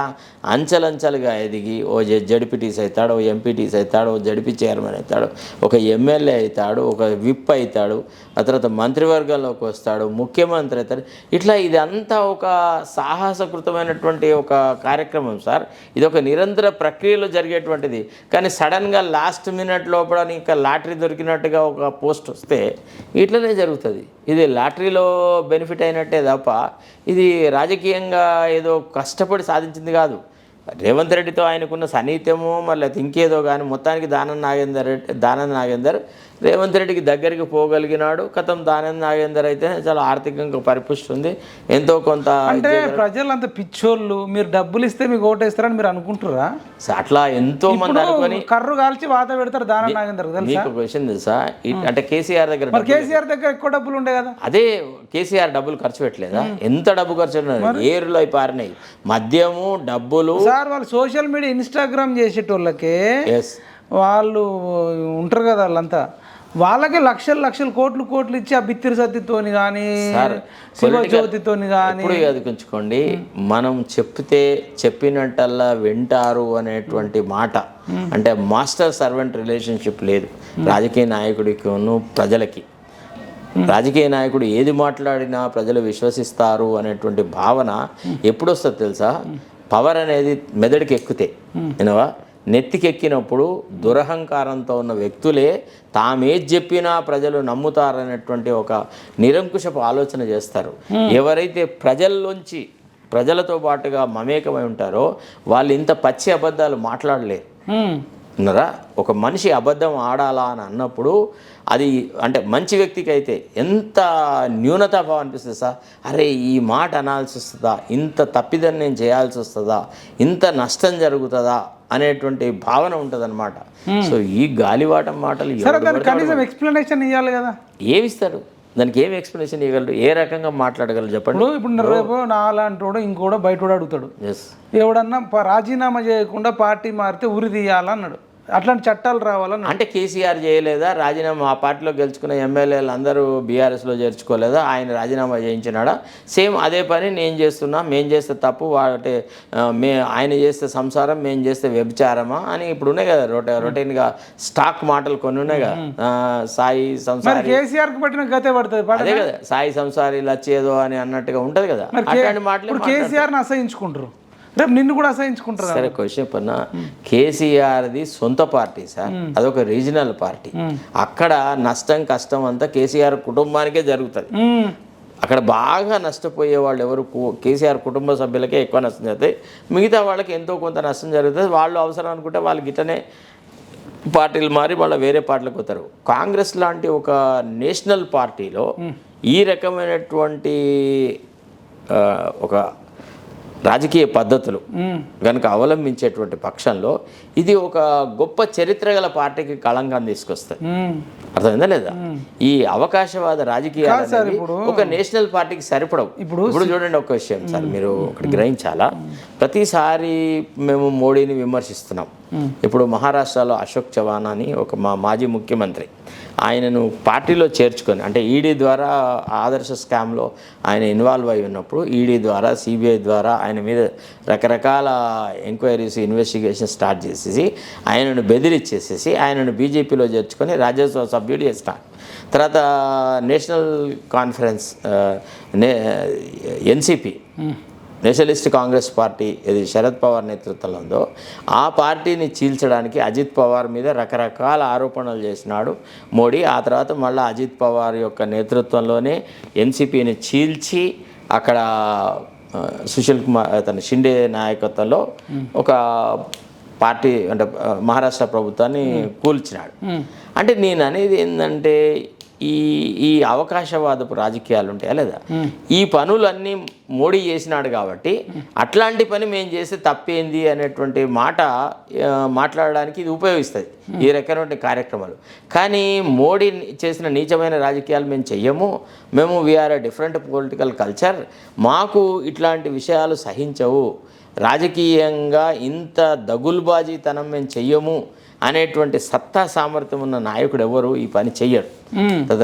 అంచెలంచెలుగా ఎదిగి ఓ జడ్పీటీస్ అవుతాడు, ఓ ఎంపీటీస్ అవుతాడు, ఓ జడ్పీ చైర్మన్ అవుతాడు, ఒక ఎమ్మెల్యే అవుతాడు, ఒక విప్ అవుతాడు, ఆ తర్వాత మంత్రివర్గంలోకి వస్తాడు, ముఖ్యమంత్రి అవుతాడు. ఇట్లా ఇదంతా ఒక సాహసకృతమైనటువంటి ఒక కార్యక్రమం సార్. ఇది ఒక నిరంతర ప్రక్రియలో జరిగేటువంటిది. కానీ సడన్గా లాస్ట్ మినిట్ లోపల ఇంకా లాటరీ దొరికినట్టుగా ఒక పోస్ట్ వస్తే ఇట్లనే జరుగుతుంది. ఇది లాటరీలో బెనిఫిట్ అయినట్టే తప్ప ఇది రాజకీయంగా ఏదో కష్టపడి సాధించింది కాదు. రేవంత్ రెడ్డితో ఆయనకున్న సన్నిహిత్యమో మళ్ళీ ఇంకేదో కానీ మొత్తానికి దానం నాగేందర్ రేవంత్ రెడ్డికి దగ్గరికి పోగలిగినాడు. కథం దానం నాగేందర్ అయితే చాలా ఆర్థికంగా పరిపుష్టి ఎంతో కొంత. అంటే ప్రజలు అంత పిచ్చోళ్ళు, మీరు డబ్బులు ఇస్తే మీకు ఓటేస్తారని మీరు అనుకుంటున్నారా? అట్లా ఎంతో మంది అనుకొని కర్రు కాల్చి వాత పెడతారు దానం నాగేందర్. మీకు క్వశ్చన్ తెలుసా? అంటే కేసీఆర్ దగ్గర ఎక్కువ డబ్బులు ఉండే కదా. అదే కేసీఆర్ డబ్బులు ఖర్చు పెట్టలేదా? ఎంత డబ్బు ఖర్చు పెట్టినారు? ఏరులో అయి పారినాయి. మద్యము, డబ్బులు. సార్ వాళ్ళు సోషల్ మీడియా ఇన్స్టాగ్రామ్ చేసేటోళ్ళకే వాళ్ళు ఉంటారు కదా, వాళ్ళంతా వాళ్ళకే లక్షలు కోట్లు ఇచ్చి ఆ బిత్తిరి సత్తితోని కానీ శివజ్యోతితోని కానీ. ఇప్పుడు చదువుకుంచుకోండి, మనం చెప్పినట్టల్లా వింటారు అనేటువంటి మాట. అంటే మాస్టర్ సర్వెంట్ రిలేషన్షిప్ లేదు రాజకీయ నాయకుడికిను ప్రజలకి. రాజకీయ నాయకుడు ఏది మాట్లాడినా ప్రజలు విశ్వసిస్తారు అనేటువంటి భావన ఎప్పుడు వస్తుంది తెలుసా? పవర్ అనేది మెదడుకి ఎక్కితే, వినవా, నెత్తికెక్కినప్పుడు దురహంకారంతో ఉన్న వ్యక్తులే తామేది చెప్పినా ప్రజలు నమ్ముతారనేటువంటి ఒక నిరంకుశపు ఆలోచన చేస్తారు. ఎవరైతే ప్రజలతో పాటుగా మమేకమై ఉంటారో వాళ్ళు ఇంత పచ్చి అబద్ధాలు మాట్లాడలేరు. ఉన్నారా? ఒక మనిషి అబద్ధం ఆడాలా అని అన్నప్పుడు అది అంటే మంచి వ్యక్తికి అయితే ఎంత న్యూనతాభావం అనిపిస్తుంది సార్. అరే ఈ మాట అనాల్సి వస్తుందా, ఇంత తప్పిదని నేను చేయాల్సి వస్తుందా, ఇంత నష్టం జరుగుతుందా అనేటువంటి భావన ఉంటుందన్నమాట. సో ఈ గాలివాటం మాటలు కనీసం ఎక్స్ప్లెనేషన్ ఇవ్వాలి కదా. ఏమిస్తారు దానికి? ఏమి ఎక్స్ప్లెనేషన్ ఇవ్వగలరు? ఏ రకంగా మాట్లాడగలరు చెప్పండి? ఇప్పుడు రేపు నాలాంటోడు ఇంకోడో బయట అడుగుతాడు, ఎవడన్నా రాజీనామా చేయకుండా పార్టీ మారితే ఉరి తీయాలన్నాడు. అట్లాంటి చట్టాలు రావాలని అంటే కేసీఆర్ చేయలేదా రాజీనామా? ఆ పార్టీలో గెలుచుకున్న ఎమ్మెల్యేలు అందరూ బీఆర్ఎస్లో చేర్చుకోలేదా? ఆయన రాజీనామా చేయించినాడా? సేమ్ అదే పని నేను చేస్తున్నా, మేము చేస్తే తప్పు, ఆయన చేస్తే సంసారం, మేము చేస్తే వ్యభిచారమా అని ఇప్పుడు ఉన్నాయి కదా రొటీన్గా స్టాక్ మాటలు కొన్ని ఉన్నాయి కదా. సాయి సంసారి కేసీఆర్కి పట్టిన గతే పడుతుంది. అదే కదా, సాయి సంసారి లచ్చేదో అని అన్నట్టుగా ఉంటుంది కదా. అట్లాంటి మాటలు కేసీఆర్ని అసహించుకుంటారు, రేపు నిన్ను కూడా అసహించుకుంటారు. సరే క్వశ్చన్ పన్నా, కేసీఆర్ది సొంత పార్టీ సార్, అదొక రీజనల్ పార్టీ. అక్కడ నష్టం కష్టం అంతా కేసీఆర్ కుటుంబానికే జరుగుతుంది. అక్కడ బాగా నష్టపోయే వాళ్ళు ఎవరు? కేసీఆర్ కుటుంబ సభ్యులకే ఎక్కువ నష్టం జరుగుతాయి, మిగతా వాళ్ళకి ఎంతో కొంత నష్టం జరుగుతుంది. వాళ్ళు అవసరం అనుకుంటే వాళ్ళకి ఇట్లనే పార్టీలు మారి వాళ్ళ వేరే పార్టీలకు పోతారు. కాంగ్రెస్ లాంటి ఒక నేషనల్ పార్టీలో ఈ రకమైనటువంటి ఒక రాజకీయ పద్ధతులు కనుక అవలంబించేటువంటి పక్షంలో ఇది ఒక గొప్ప చరిత్ర గల పార్టీకి కళంకాన్ని తీసుకొస్తుంది. అర్థమైందా లేదా? ఈ అవకాశవాద రాజకీయాలు ఒక నేషనల్ పార్టీకి సరిపడవు. ఇప్పుడు చూడండి ఒక విషయం సార్, మీరు ఒకటి గ్రహించాలా. ప్రతిసారి మేము మోడీని విమర్శిస్తున్నాం. ఇప్పుడు మహారాష్ట్రలో అశోక్ చవాన్ అని ఒక మాజీ ముఖ్యమంత్రి, ఆయనను పార్టీలో చేర్చుకొని అంటే ఈడీ ద్వారా ఆదర్శ స్కామ్లో ఆయన ఇన్వాల్వ్ అయి ఉన్నప్పుడు ఈడీ ద్వారా సిబిఐ ద్వారా ఆయన మీద రకరకాల ఎంక్వైరీస్ ఇన్వెస్టిగేషన్ స్టార్ట్ చేసేసి ఆయనను బెదిరించేసేసి ఆయనను బీజేపీలో చేర్చుకొని రాజ్యసభ సభ్యుడు చేస్తారు. తర్వాత national conference NCP Nationalist Congress party ఇది శరద్ పవార్ నేతృత్వంలో ఉందో ఆ పార్టీని చీల్చడానికి అజిత్ పవార్ మీద రకరకాల ఆరోపణలు చేసినాడు మోడీ. ఆ తర్వాత మళ్ళీ అజిత్ పవార్ యొక్క నేతృత్వంలోనే ఎన్సీపీని చీల్చి అక్కడ సుశీల్ కుమార్ అతను షిండే నాయకత్వంలో ఒక పార్టీ అంటే మహారాష్ట్ర ప్రభుత్వాన్ని కూల్చినాడు. అంటే నేను అనేది ఏంటంటే ఈ అవకాశవాదపు రాజకీయాలు ఉంటాయా లేదా, ఈ పనులన్నీ మోడీ చేసినాడు కాబట్టి అట్లాంటి పని మేము చేస్తే తప్పేంది అనేటువంటి మాట మాట్లాడడానికి ఇది ఉపయోగిస్తుంది ఈ రకమైన కార్యక్రమాలు. కానీ మోడీ చేసిన నీచమైన రాజకీయాలు మేము చెయ్యము, మేము we are a different political culture, మాకు ఇట్లాంటి విషయాలు సహించవు, రాజకీయంగా ఇంత దగుల్బాజీతనం మేము చెయ్యము అనేటువంటి సత్తా సామర్థ్యం ఉన్న నాయకుడు ఎవరు ఈ పని చెయ్యడు.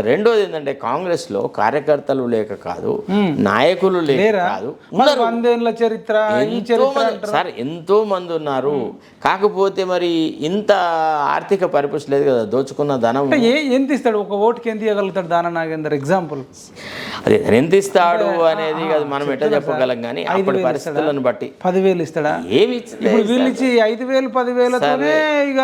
రెండోది ఏంటంటే కాంగ్రెస్లో కార్యకర్తలు లేక కాదు, నాయకులు లేక కాదు, చరిత్ర సార్ ఎంతో మంది ఉన్నారు. కాకపోతే మరి ఇంత ఆర్థిక పరిపుష్టి లేదు కదా, దోచుకున్న ధనం ఎంత ఇస్తాడు, ఒక ఓటుకి ఎంత ఇవ్వగలుగుతాడు దాన నాగేందర్ ఎగ్జాంపుల్, అదే ఎంత ఇస్తాడు అనేది అది మనం ఎట్లా చెప్పగలం. కానీ అప్పటి పరిస్థితులను బట్టి 10,000 ఇస్తాడా, ఏమి వీళ్ళు ఇచ్చి 5,000 10,000తోనే ఇక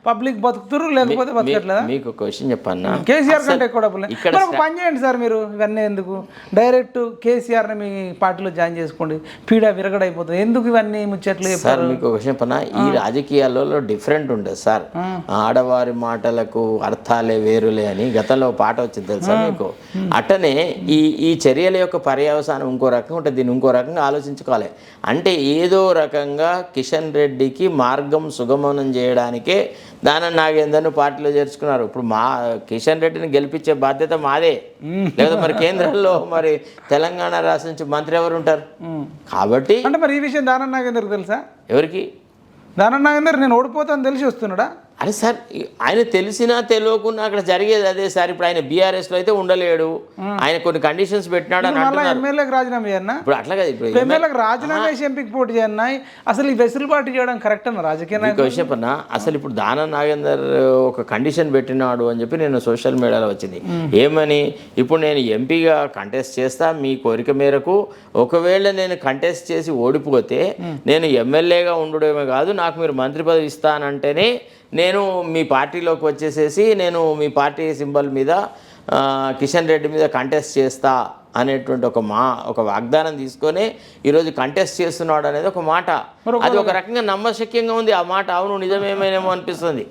పబ్లిక్ బతుకుతురు, లేకపోతే బతకట్లేదా? మీకు ఒక క్వశ్చన్ చెప్పన్నా, కేసీఆర్ కంటే ఎక్కువ డబ్బులు ఇక్కడ పని చేయండి సార్, మీరు ఇవన్నీ ఎందుకు డైరెక్ట్ కేసీఆర్ని మీ పార్టీలో జాయిన్ చేసుకోండి, పీడ విరగడైపోతుంది, ఎందుకు ఇవన్నీ ముచ్చట్లు సార్? మీకు ఒక క్వశ్చన్ చెప్పన్నా, ఈ రాజకీయాలలో డిఫరెంట్ ఉండదు సార్, ఆడవారి మాటలకు అర్థాలే వేరులే అని గతంలో పాట వచ్చింది తెలుసా మీకు? అట్టనే ఈ చర్యల యొక్క పర్యవసానం ఇంకో రకంగా ఉంటుంది, దీన్ని ఇంకో రకంగా ఆలోచించుకోవాలి. అంటే ఏదో రకంగా కిషన్ రెడ్డికి మార్గం సుగమనం చేయడానికే దానం నాగేందర్ను పార్టీలో చేర్చుకున్నారు. ఇప్పుడు మా కిషన్ రెడ్డిని గెలిపించే బాధ్యత మాదే, లేదా మరి కేంద్రంలో మరి తెలంగాణ రాష్ట్రం నుంచి మంత్రి ఎవరు ఉంటారు? కాబట్టి అంటే మరి ఈ విషయం దానం నాగేందర్కి తెలుసా? ఎవరికి? దానం నాగేందర్ నేను ఓడిపోతాను తెలిసి వస్తున్నాడా? అరే సార్, ఆయన తెలిసినా తెలియకున్నా అక్కడ జరిగేది అదే సార్. ఇప్పుడు ఆయన బీఆర్ఎస్లో అయితే ఉండలేడు, ఆయన కొన్ని కండిషన్స్ పెట్టినాడు అని అంటున్నారు. ఎమ్మెల్యేకి రాజీనామా చేయన్నా? ఇప్పుడు అట్లా కదా, ఇప్పుడు ఎమ్మెల్యేకి రాజీనామా చేసి ఎంపీకి పోటీ చేయన్నా? అసలు ఈ వెసులుబాటు చేయడం కరెక్ట్ అన్న రాజకీయ విషయం పన్నా. అసలు ఇప్పుడు దానం నాగేందర్ ఒక కండిషన్ పెట్టినాడు అని చెప్పి నేను సోషల్ మీడియాలో వచ్చింది. ఏమని? ఇప్పుడు నేను ఎంపీగా కంటెస్ట్ చేస్తా, మీ కోరిక మేరకు ఒకవేళ నేను కంటెస్ట్ చేసి ఓడిపోతే నేను ఎమ్మెల్యేగా ఉండడమే కాదు, నాకు మీరు మంత్రి పదవి ఇస్తానంటేనే నేను మీ పార్టీలోకి వచ్చేసేసి నేను మీ పార్టీ సింబల్ మీద కిషన్ రెడ్డి మీద కంటెస్ట్ చేస్తా అనేటువంటి ఒక వాగ్దానం తీసుకొని ఈరోజు కంటెస్ట్ చేస్తున్నాడు అనేది ఒక మాట. అది ఒక రకంగా నమ్మశక్యంగా ఉంది ఆ మాట. అవును నిజమేమేమో అనిపిస్తుంది.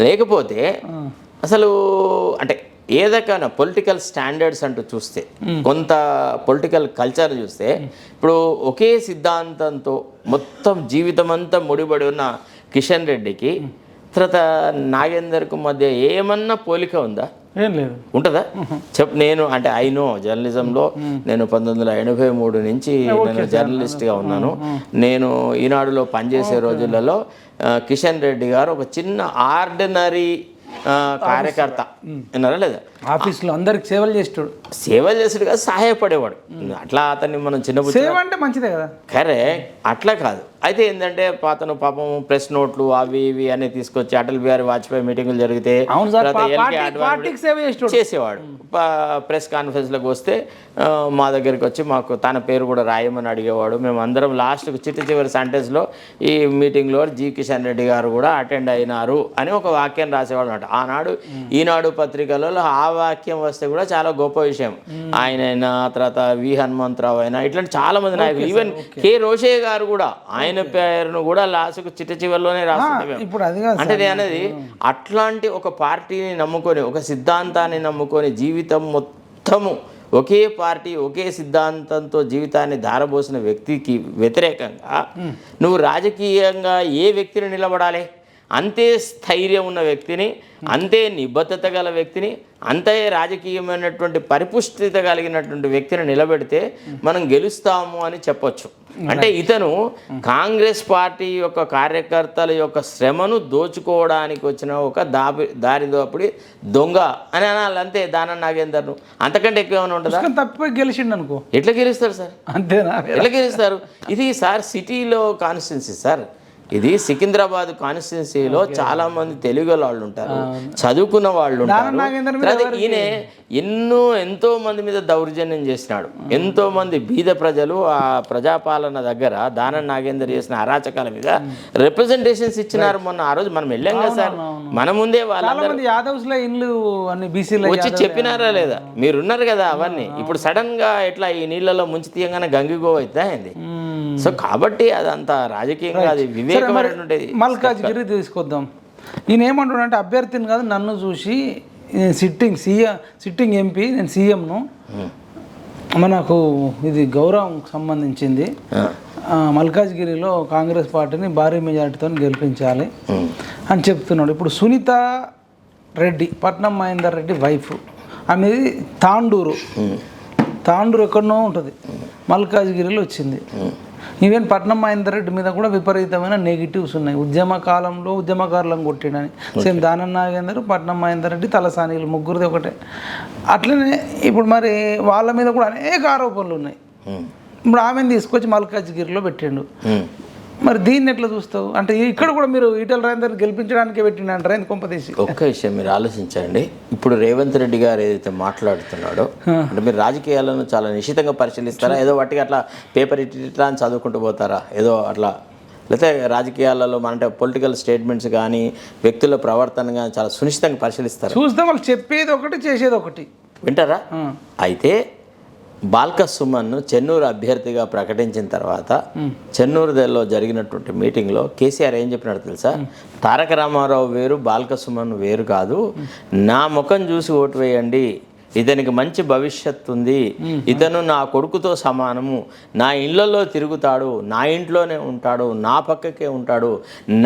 లేకపోతే అసలు అంటే ఏదైనా పొలిటికల్ స్టాండర్డ్స్ అంటూ చూస్తే, కొంత పొలిటికల్ కల్చర్ చూస్తే, ఇప్పుడు ఒకే సిద్ధాంతంతో మొత్తం జీవితం అంతా ముడిపడి ఉన్న కిషన్ రెడ్డికి తర్వాత నాగేందర్కు మధ్య ఏమన్నా పోలిక ఉందా? ఏం లేదు. ఉంటుందా? నేను అంటే ఐనో జర్నలిజంలో నేను 1983 నుంచి నేను జర్నలిస్ట్గా ఉన్నాను. నేను ఈనాడులో పనిచేసే రోజులలో కిషన్ రెడ్డి గారు ఒక చిన్న ఆర్డినరీ కార్యకర్త విన్నారా లేదా? ఆఫీస్లో అందరికి సేవలు చేస్తాడు. సేవలు చేసాడు కాదు, సహాయపడేవాడు. అట్లా అతన్ని మనం చిన్న సేవ అంటే మంచిదే కదా. కరెక్ట్, అట్లా కాదు. అయితే ఏంటంటే అతను పాపం ప్రెస్ నోట్లు అవి ఇవి అన్ని తీసుకొచ్చి అటల్ బిహారీ వాజ్పేయి మీటింగ్లు జరిగితే చేసేవాడు. ప్రెస్ కాన్ఫరెన్స్లకు వస్తే మా దగ్గరికి వచ్చి మాకు తన పేరు కూడా రాయమని అడిగేవాడు. మేము అందరం లాస్ట్కు చివరి సెంటెన్స్లో ఈ మీటింగ్లో జి కిషన్ రెడ్డి గారు కూడా అటెండ్ అయినారు అని ఒక వాక్యం రాసేవాడు అనమాట. ఆనాడు ఈనాడు పత్రికలలో ఆ వాక్యం వస్తే కూడా చాలా గొప్ప విషయం. ఆయనైనా తర్వాత వి హనుమంతరావు అయినా ఇట్లాంటి చాలా మంది నాయకులు, ఈవెన్ కె రోషయ్య గారు కూడా ఆయన పేరును కూడా లాస్ట్కు చివరిలోనే రాస్తున్నారు. అంటే అనేది అట్లాంటి ఒక పార్టీని నమ్ముకొని, ఒక సిద్ధాంతాన్ని నమ్ముకొని జీవితం మొత్తము ఒకే పార్టీ ఒకే సిద్ధాంతంతో జీవితాన్ని ధారబోసిన వ్యక్తికి వ్యతిరేకంగా నువ్వు రాజకీయంగా ఏ వ్యక్తిని నిలబడాలి? అంతే స్థైర్యం ఉన్న వ్యక్తిని, అంతే నిబద్ధత గల వ్యక్తిని, అంతే రాజకీయమైనటువంటి పరిపుష్టిత కలిగినటువంటి వ్యక్తిని నిలబెడితే మనం గెలుస్తాము అని చెప్పొచ్చు. అంటే ఇతను కాంగ్రెస్ పార్టీ యొక్క కార్యకర్తల యొక్క శ్రమను దోచుకోవడానికి వచ్చిన ఒక దారిదోపిడి దొంగ అని అనాలి అంతే దానం నాగేందర్ను. అంతకంటే ఎక్కువ ఏమైనా ఉంటుందా? తప్ప గెలిచిండు అనుకో, ఎట్లా గెలుస్తారు సార్? అంతేనా? ఎట్లా గెలుస్తారు? ఇది సార్ సిటీలో కాన్స్టిట్యున్సీ సార్. ఇది సికింద్రాబాద్ కాన్స్టిట్యున్సీలో చాలా మంది తెలుగు వాళ్ళు ఉంటారు, చదువుకున్న వాళ్ళు ఉంటారు. తర్వాత ఈయన ఎంతో మంది మీద దౌర్జన్యం చేసినాడు. ఎంతో మంది బీద ప్రజలు ఆ ప్రజాపాలన దగ్గర దానం నాగేందర్ చేసిన అరాచకాల మీద రిప్రజెంటేషన్స్ ఇచ్చినారు. మొన్న ఆ రోజు మనం వెళ్ళాం కదా సార్, మన ముందే వాళ్ళందరూ యాదవ్స్లో ఇల్లు అన్ని బీసీలో వచ్చి చెప్పినారా లేదా? మీరున్నారు కదా అవన్నీ. ఇప్పుడు సడన్ గా ఎట్లా ఈ నీళ్ళలో ముంచి తీయంగానే గంగిగో అవుతా అయింది. సో కాబట్టి అదంతా రాజకీయంగా అది వివేకమైనటువంటి. మల్కాజ్గిరి తీసుకొద్దాం. ఈయన ఏమంటున్నాడంటే అభ్యర్థిని కాదు నన్ను చూసి సిట్టింగ్ ఎంపీ నేను సీఎంను, మనకు ఇది గౌరవం సంబంధించింది, మల్కాజ్గిరిలో కాంగ్రెస్ పార్టీని భారీ మెజార్టీతో గెలిపించాలి అని చెప్తున్నాడు. ఇప్పుడు సునీత రెడ్డి, పట్నం మహేందర్ రెడ్డి వైఫ్, ఆమెది తాండూరు ఎక్కడనో ఉంటుంది, మల్కాజ్గిరిలో వచ్చింది. ఈవెన్ పట్నం మహేందర్ రెడ్డి మీద కూడా విపరీతమైన నెగిటివ్స్ ఉన్నాయి. ఉద్యమ కాలంలో ఉద్యమకారులను కొట్టినని. సేమ్ దానం నాగేందర్, పట్నం మహేందర్ రెడ్డి, తలసానీలు ముగ్గురిది ఒకటే. అట్లనే ఇప్పుడు మరి వాళ్ళ మీద కూడా అనేక ఆరోపణలు ఉన్నాయి. ఇప్పుడు ఆమెను తీసుకొచ్చి మల్కాజ్గిరిలో పెట్టిండు. మరి దీన్ని ఎట్లా చూస్తావు? అంటే ఇక్కడ కూడా మీరు ఈటెల రాజేందర్ గెలిపించడానికి పెట్టిండంటారా కొంపదీసి? ఒక్క విషయం మీరు ఆలోచించండి. ఇప్పుడు రేవంత్ రెడ్డి గారు ఏదైతే మాట్లాడుతున్నాడో అంటే మీరు రాజకీయాలను చాలా నిశ్చితంగా పరిశీలిస్తారా? ఏదో వాటికి అట్లా పేపర్ ఇట్లా అని చదువుకుంటూ పోతారా? ఏదో అట్లా లేకపోతే రాజకీయాలలో అంటే పొలిటికల్ స్టేట్మెంట్స్ కానీ వ్యక్తుల ప్రవర్తన కానీ చాలా సునిశ్చితంగా పరిశీలిస్తారు? చూస్తాం, వాళ్ళు చెప్పేది ఒకటి చేసేది ఒకటి. వింటారా? అయితే బాల్క సుమన్ను చెన్నూరు అభ్యర్థిగా ప్రకటించిన తర్వాత చెన్నూరులో జరిగినటువంటి మీటింగ్లో కేసీఆర్ ఏం చెప్పినాడు తెలుసా? తారక రామారావు వేరు, బాల్క సుమన్ వేరు కాదు, నా ముఖం చూసి ఓటు వేయండి, ఇతనికి మంచి భవిష్యత్తు ఉంది, ఇతను నా కొడుకుతో సమానము, నా ఇళ్లలో తిరుగుతాడు, నా ఇంట్లోనే ఉంటాడు, నా పక్కకే ఉంటాడు,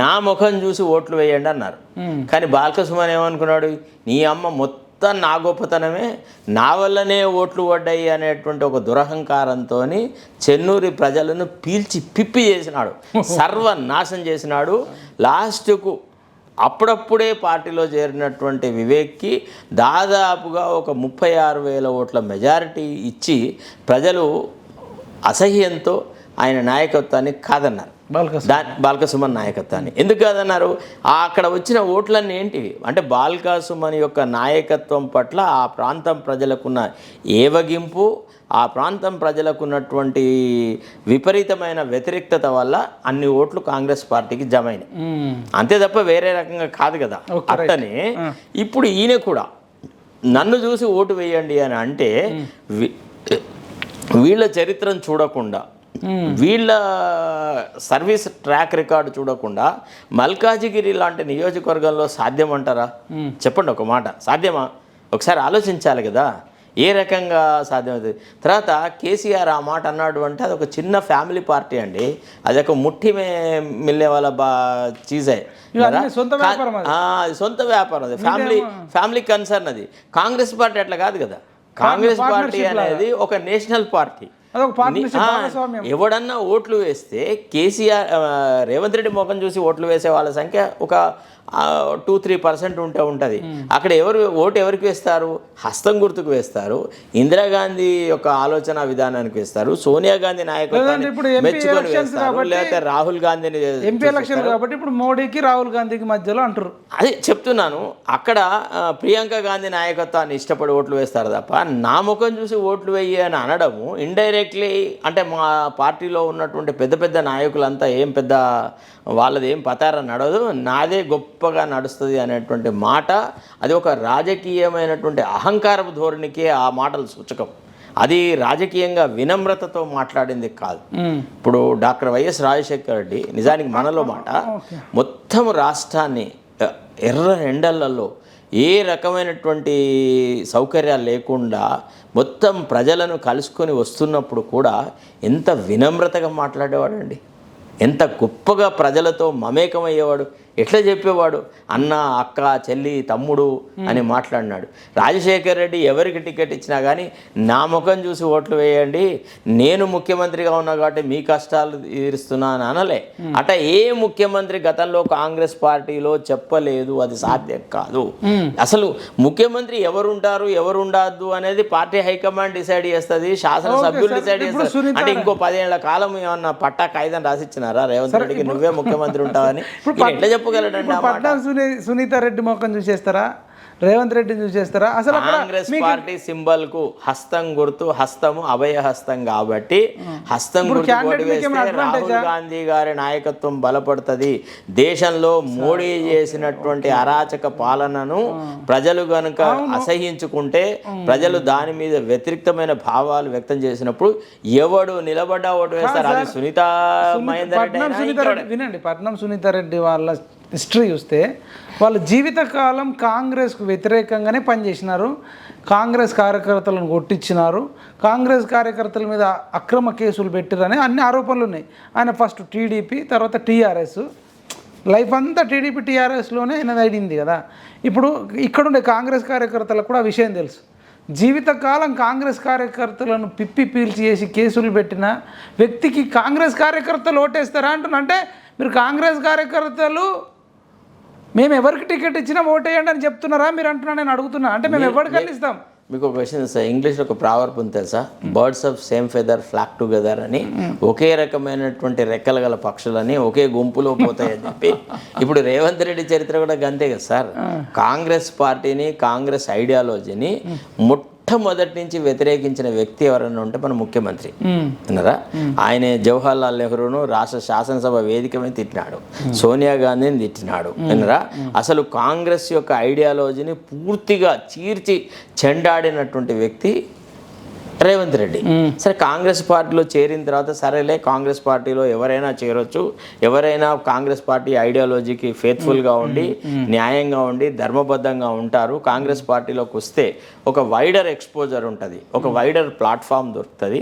నా ముఖం చూసి ఓట్లు వేయండి అన్నారు. కానీ బాల్క సుమన్ ఏమనుకున్నాడు? నీ అమ్మ మొత్తం నా గొప్పతనమే, నా వల్లనే ఓట్లు పడ్డాయి అనేటువంటి ఒక దురహంకారంతో చెన్నూరి ప్రజలను పీల్చి పిప్పి చేసినాడు, సర్వనాశం చేసినాడు. లాస్ట్కు అప్పుడప్పుడే పార్టీలో చేరినటువంటి వివేక్కి దాదాపుగా ఒక 36,000 ఓట్ల మెజారిటీ ఇచ్చి ప్రజలు అసహ్యంతో ఆయన నాయకత్వాన్ని కాదన్నారు. బాల్క సుమన్ నాయకత్వాన్ని ఎందుకు కాదన్నారు? అక్కడ వచ్చిన ఓట్లన్నీ ఏంటివి అంటే బాల్క సుమన్ యొక్క నాయకత్వం పట్ల ఆ ప్రాంతం ప్రజలకున్న ఏవగింపు, ఆ ప్రాంతం ప్రజలకు ఉన్నటువంటి విపరీతమైన వ్యతిరేకత వల్ల అన్ని ఓట్లు కాంగ్రెస్ పార్టీకి జమైనాయి. అంతే తప్ప వేరే రకంగా కాదు కదా. అట్టనే ఇప్పుడు ఈయన కూడా నన్ను చూసి ఓటు వేయండి అని అంటే వీళ్ళ చరిత్రను చూడకుండా, వీళ్ళ సర్వీస్ ట్రాక్ రికార్డు చూడకుండా మల్కాజిగిరి లాంటి నియోజకవర్గంలో సాధ్యమంటారా? చెప్పండి ఒక మాట, సాధ్యమా? ఒకసారి ఆలోచించాలి కదా ఏ రకంగా సాధ్యమవుతుంది. తర్వాత కేసీఆర్ ఆ మాట అన్నాడు అంటే అది ఒక చిన్న ఫ్యామిలీ పార్టీ అండి, అది ఒక ముట్టి మిల్లే వాళ్ళ చీజే, సొంత వ్యాపారం, అది ఫ్యామిలీ కన్సర్న్. అది కాంగ్రెస్ పార్టీ అట్లా కాదు కదా. కాంగ్రెస్ పార్టీ అనేది ఒక నేషనల్ పార్టీ. ఎవడన్నా ఓట్లు వేస్తే కేసీఆర్ రేవంత్ రెడ్డి ముఖం చూసి ఓట్లు వేసే వాళ్ళ సంఖ్య ఒక 2-3% ఉంటుంది. అక్కడ ఓటు ఎవరికి వేస్తారు? హస్తం గుర్తుకు వేస్తారు, ఇందిరాగాంధీ యొక్క ఆలోచన విధానానికి వేస్తారు, సోనియా గాంధీ నాయకత్వాన్ని మెచ్చుకొని వేస్తారు, లేకపోతే రాహుల్ గాంధీని. ఎంపీ ఎలక్షన్ కాబట్టి ఇప్పుడు మోడీకి రాహుల్ గాంధీకి మధ్యలో అంటారు. అది చెప్తున్నాను. అక్కడ ప్రియాంక గాంధీ నాయకత్వాన్ని ఇష్టపడి ఓట్లు వేస్తారు తప్ప నా ముఖం చూసి ఓట్లు వేయి అని అనడము ఇండైరెక్ట్లీ అంటే మా పార్టీలో ఉన్నటువంటి పెద్ద పెద్ద నాయకులంతా ఏం పెద్ద వాళ్ళది ఏం పతారా నడవదు, నాదే గొప్పగా నడుస్తుంది అనేటువంటి మాట, అది ఒక రాజకీయమైనటువంటి అహంకారపు ధోరణికే ఆ మాటలు సూచకం. అది రాజకీయంగా వినమ్రతతో మాట్లాడింది కాదు. ఇప్పుడు డాక్టర్ వైఎస్ రాజశేఖర రెడ్డి నిజానికి మనలో మాట మొత్తం రాష్ట్రాన్ని ఎర్ర ఎండలలో ఏ రకమైనటువంటి సౌకర్యాలు లేకుండా మొత్తం ప్రజలను కలుసుకొని వస్తున్నప్పుడు కూడా ఎంత వినమ్రతగా మాట్లాడేవాడండి, ఎంత గొప్పగా ప్రజలతో మమేకమయ్యేవాడు. ఎట్లా చెప్పేవాడు? అన్న, అక్క, చెల్లి, తమ్ముడు అని మాట్లాడినాడు. రాజశేఖర్ రెడ్డి ఎవరికి టికెట్ ఇచ్చినా కానీ నా ముఖం చూసి ఓట్లు వేయండి, నేను ముఖ్యమంత్రిగా ఉన్నా కాబట్టి మీ కష్టాలు తీరుస్తున్నా అని అనలే. అట ఏ ముఖ్యమంత్రి గతంలో కాంగ్రెస్ పార్టీలో చెప్పలేదు, అది సాధ్యం కాదు. అసలు ముఖ్యమంత్రి ఎవరుంటారు ఎవరు ఉండద్దు అనేది పార్టీ హైకమాండ్ డిసైడ్ చేస్తుంది, శాసనసభ్యులు డిసైడ్ చేస్తారు. అంటే ఇంకో 10 ఏళ్ల కాలం ఏమన్నా పట్టా కాగితం రాసిచ్చినారా రేవంత్ రెడ్డికి నువ్వే ముఖ్యమంత్రి ఉంటావని? ఎట్లా చెప్పగలడండి? సునీత రెడ్డి మొక్కను చూసేస్తారా, రేవంత్ రెడ్డిని చూసేస్తారా? అసలు కాంగ్రెస్ పార్టీ సింబల్ కు హస్తం గుర్తు, హస్తము అభయ హస్తం కాబట్టి హస్తం గుర్తు ఓటు వేస్తే రాహుల్ గాంధీ గారి నాయకత్వం బలపడుతుంది. దేశంలో మోడీ చేసినటువంటి అరాచక పాలనను ప్రజలు గనుక అసహించుకుంటే, ప్రజలు దాని మీద వ్యతిరేకమైన భావాలు వ్యక్తం చేసినప్పుడు ఎవడు నిలబడ్డా ఓటు వేస్తారు. అది సునీత మహేందర్ రెడ్డి. వినండి, పట్నం సునీతారెడ్డి వాళ్ళ హిస్టరీ చూస్తే వాళ్ళు జీవితకాలం కాంగ్రెస్కు వ్యతిరేకంగానే పనిచేసినారు, కాంగ్రెస్ కార్యకర్తలను కొట్టించినారు, కాంగ్రెస్ కార్యకర్తల మీద అక్రమ కేసులు పెట్టిరని అన్ని ఆరోపణలు ఉన్నాయి. ఆయన ఫస్ట్ టీడీపీ, తర్వాత టీఆర్ఎస్, లైఫ్ అంతా టీడీపీ టీఆర్ఎస్లోనే ఆయన అయింది కదా. ఇప్పుడు ఇక్కడుండే కాంగ్రెస్ కార్యకర్తలకు కూడా ఆ విషయం తెలుసు. జీవితకాలం కాంగ్రెస్ కార్యకర్తలను పిప్పి పీల్చి చేసి కేసులు పెట్టిన వ్యక్తికి కాంగ్రెస్ కార్యకర్తలు ఓటేస్తారా అంటున్నా? అంటే మీరు కాంగ్రెస్ కార్యకర్తలు మేము ఎవరికి టికెట్ ఇచ్చినా ఓటేయండి అని చెప్తున్నారా మీరు అంటున్నా? నేను అడుగుతున్నా. అంటే మేము ఎవరికి అందిస్తాం? మీకు ఒక క్వశ్చన్ సార్, ఇంగ్లీష్లో ఒక ప్రావర్బ్ ఉంది తెలుసా? Birds of same feather flock together అని. ఒకే రకమైనటువంటి రెక్కలు గల పక్షులని ఒకే గుంపులో పోతాయని చెప్పి. ఇప్పుడు రేవంత్ రెడ్డి చరిత్ర కూడా గంతే కదా సార్. కాంగ్రెస్ పార్టీని, కాంగ్రెస్ ఐడియాలజీని మొట్టమొదటి నుంచి వ్యతిరేకించిన వ్యక్తి ఎవరైనా ఉంటే మన ముఖ్యమంత్రి అన్నారా. ఆయన జవహర్ లాల్ నెహ్రూను రాష్ట్ర శాసనసభ వేదిక మీద తిట్టినాడు, సోనియా గాంధీని తిట్టినాడు అన్నారా. అసలు కాంగ్రెస్ యొక్క ఐడియాలజీని పూర్తిగా చీల్చి చెండాడినటువంటి వ్యక్తి రేవంత్ రెడ్డి. సరే, కాంగ్రెస్ పార్టీలో చేరిన తర్వాత సరేలే, కాంగ్రెస్ పార్టీలో ఎవరైనా చేరొచ్చు, ఎవరైనా కాంగ్రెస్ పార్టీ ఐడియాలజీకి ఫేత్ఫుల్గా ఉండి న్యాయంగా ఉండి ధర్మబద్ధంగా ఉంటారు. కాంగ్రెస్ పార్టీలోకి వస్తే ఒక వైడర్ ఎక్స్పోజర్ ఉంటుంది, ఒక వైడర్ ప్లాట్ఫామ్ దొరుకుతుంది.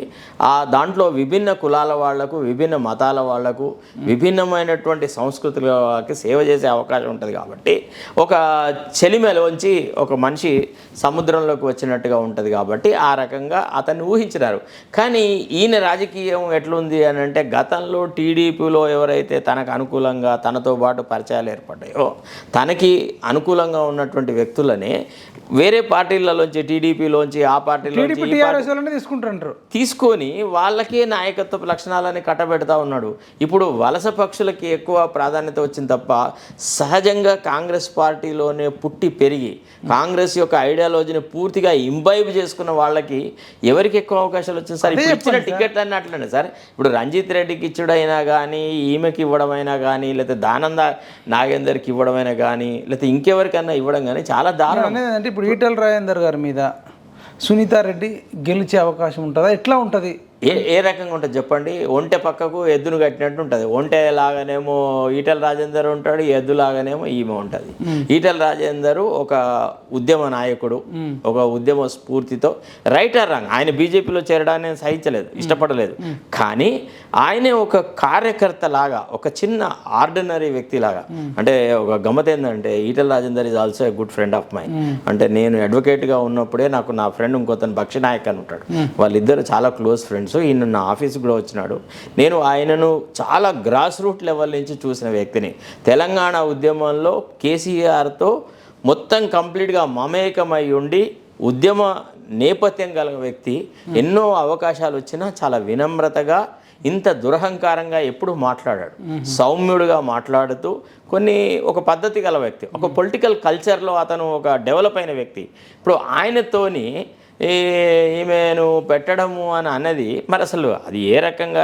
దాంట్లో విభిన్న కులాల వాళ్లకు, విభిన్న మతాల వాళ్లకు, విభిన్నమైనటువంటి సంస్కృతులకి సేవ చేసే అవకాశం ఉంటుంది. కాబట్టి ఒక చెలిమెలోంచి ఒక మనిషి సముద్రంలోకి వచ్చినట్టుగా ఉంటుంది. కాబట్టి ఆ రకంగా అతన్ని ఊహించినారు. కానీ ఈయన రాజకీయం ఎట్లుంది అని అంటే, గతంలో టీడీపీలో ఎవరైతే తనకు అనుకూలంగా తనతో పాటు పరిచయాలు ఏర్పడ్డాయో, తనకి అనుకూలంగా ఉన్నటువంటి వ్యక్తులనే వేరే పార్టీలలోంచి, టీడీపీలోంచి, ఆ పార్టీలో తీసుకొని వాళ్ళకే నాయకత్వ లక్షణాలని కట్టబెడతా ఉన్నాడు. ఇప్పుడు వలస పక్షులకి ఎక్కువ ప్రాధాన్యత వచ్చింది తప్ప సహజంగా కాంగ్రెస్ పార్టీలోనే పుట్టి పెరిగి కాంగ్రెస్ యొక్క ఐడియాలజీని పూర్తిగా ఇంబైబ్ చేసుకున్న వాళ్ళకి ఎవరికి ఎక్కువ అవకాశాలు వచ్చింది సార్? ఇప్పుడు ఇచ్చిన టికెట్లు అన్నీ అట్లనే సార్. ఇప్పుడు రంజిత్ రెడ్డికి ఇచ్చడైనా కానీ, ఈమెకి ఇవ్వడమైనా కానీ, లేకపోతే దానంద నాగేందర్కి ఇవ్వడమైనా కానీ, లేకపోతే ఇంకెవరికైనా ఇవ్వడం కానీ చాలా దారుణం. అంటే ఇప్పుడు ఈటెల రాజేందర్ గారి మీద సునీతారెడ్డి గెలిచే అవకాశం ఉంటుందా? ఎట్లా ఉంటుంది? ఏ రకంగా ఉంటుంది చెప్పండి? ఒంటె పక్కకు ఎద్దును కట్టినట్టు ఉంటుంది. ఒంటె లాగానేమో ఈటెల రాజేందర్ ఉంటాడు, ఎద్దు లాగానేమో ఈమె ఉంటుంది. ఈటెల రాజేందర్ ఒక ఉద్యమ నాయకుడు, ఒక ఉద్యమ స్ఫూర్తితో రైట్ ఆర్ రాంగ్, ఆయన బీజేపీలో చేరడాన్ని సహించలేదు, ఇష్టపడలేదు. కానీ ఆయనే ఒక కార్యకర్త లాగా, ఒక చిన్న ఆర్డినరీ వ్యక్తి లాగా. అంటే ఒక గమ్మత్ ఏంటంటే, Eatala Rajender is also a good friend of mine. అంటే నేను అడ్వకేట్గా ఉన్నప్పుడే నాకు నా ఫ్రెండ్ ఇంకొతను బక్షి నాయక్ అని ఉంటాడు, వాళ్ళిద్దరు చాలా క్లోజ్ ఫ్రెండ్స్. ఈయన నా ఆఫీస్కి కూడా వచ్చినాడు. నేను ఆయనను చాలా గ్రాస్ రూట్ లెవెల్ నుంచి చూసిన వ్యక్తిని. తెలంగాణ ఉద్యమంలో కేసీఆర్తో మొత్తం కంప్లీట్గా మమేకమై ఉండి ఉద్యమ నేపథ్యం గల వ్యక్తి. ఎన్నో అవకాశాలు వచ్చినా చాలా వినమ్రతగా, ఇంత దురహంకారంగా ఎప్పుడు మాట్లాడాడు. సౌమ్యుడుగా మాట్లాడుతూ ఒక పద్ధతి గల వ్యక్తి, ఒక పొలిటికల్ కల్చర్లో అతను ఒక డెవలప్ అయిన వ్యక్తి. ఇప్పుడు ఆయనతోని ఈమెను పెట్టడము అని అన్నది మరి అసలు అది ఏ రకంగా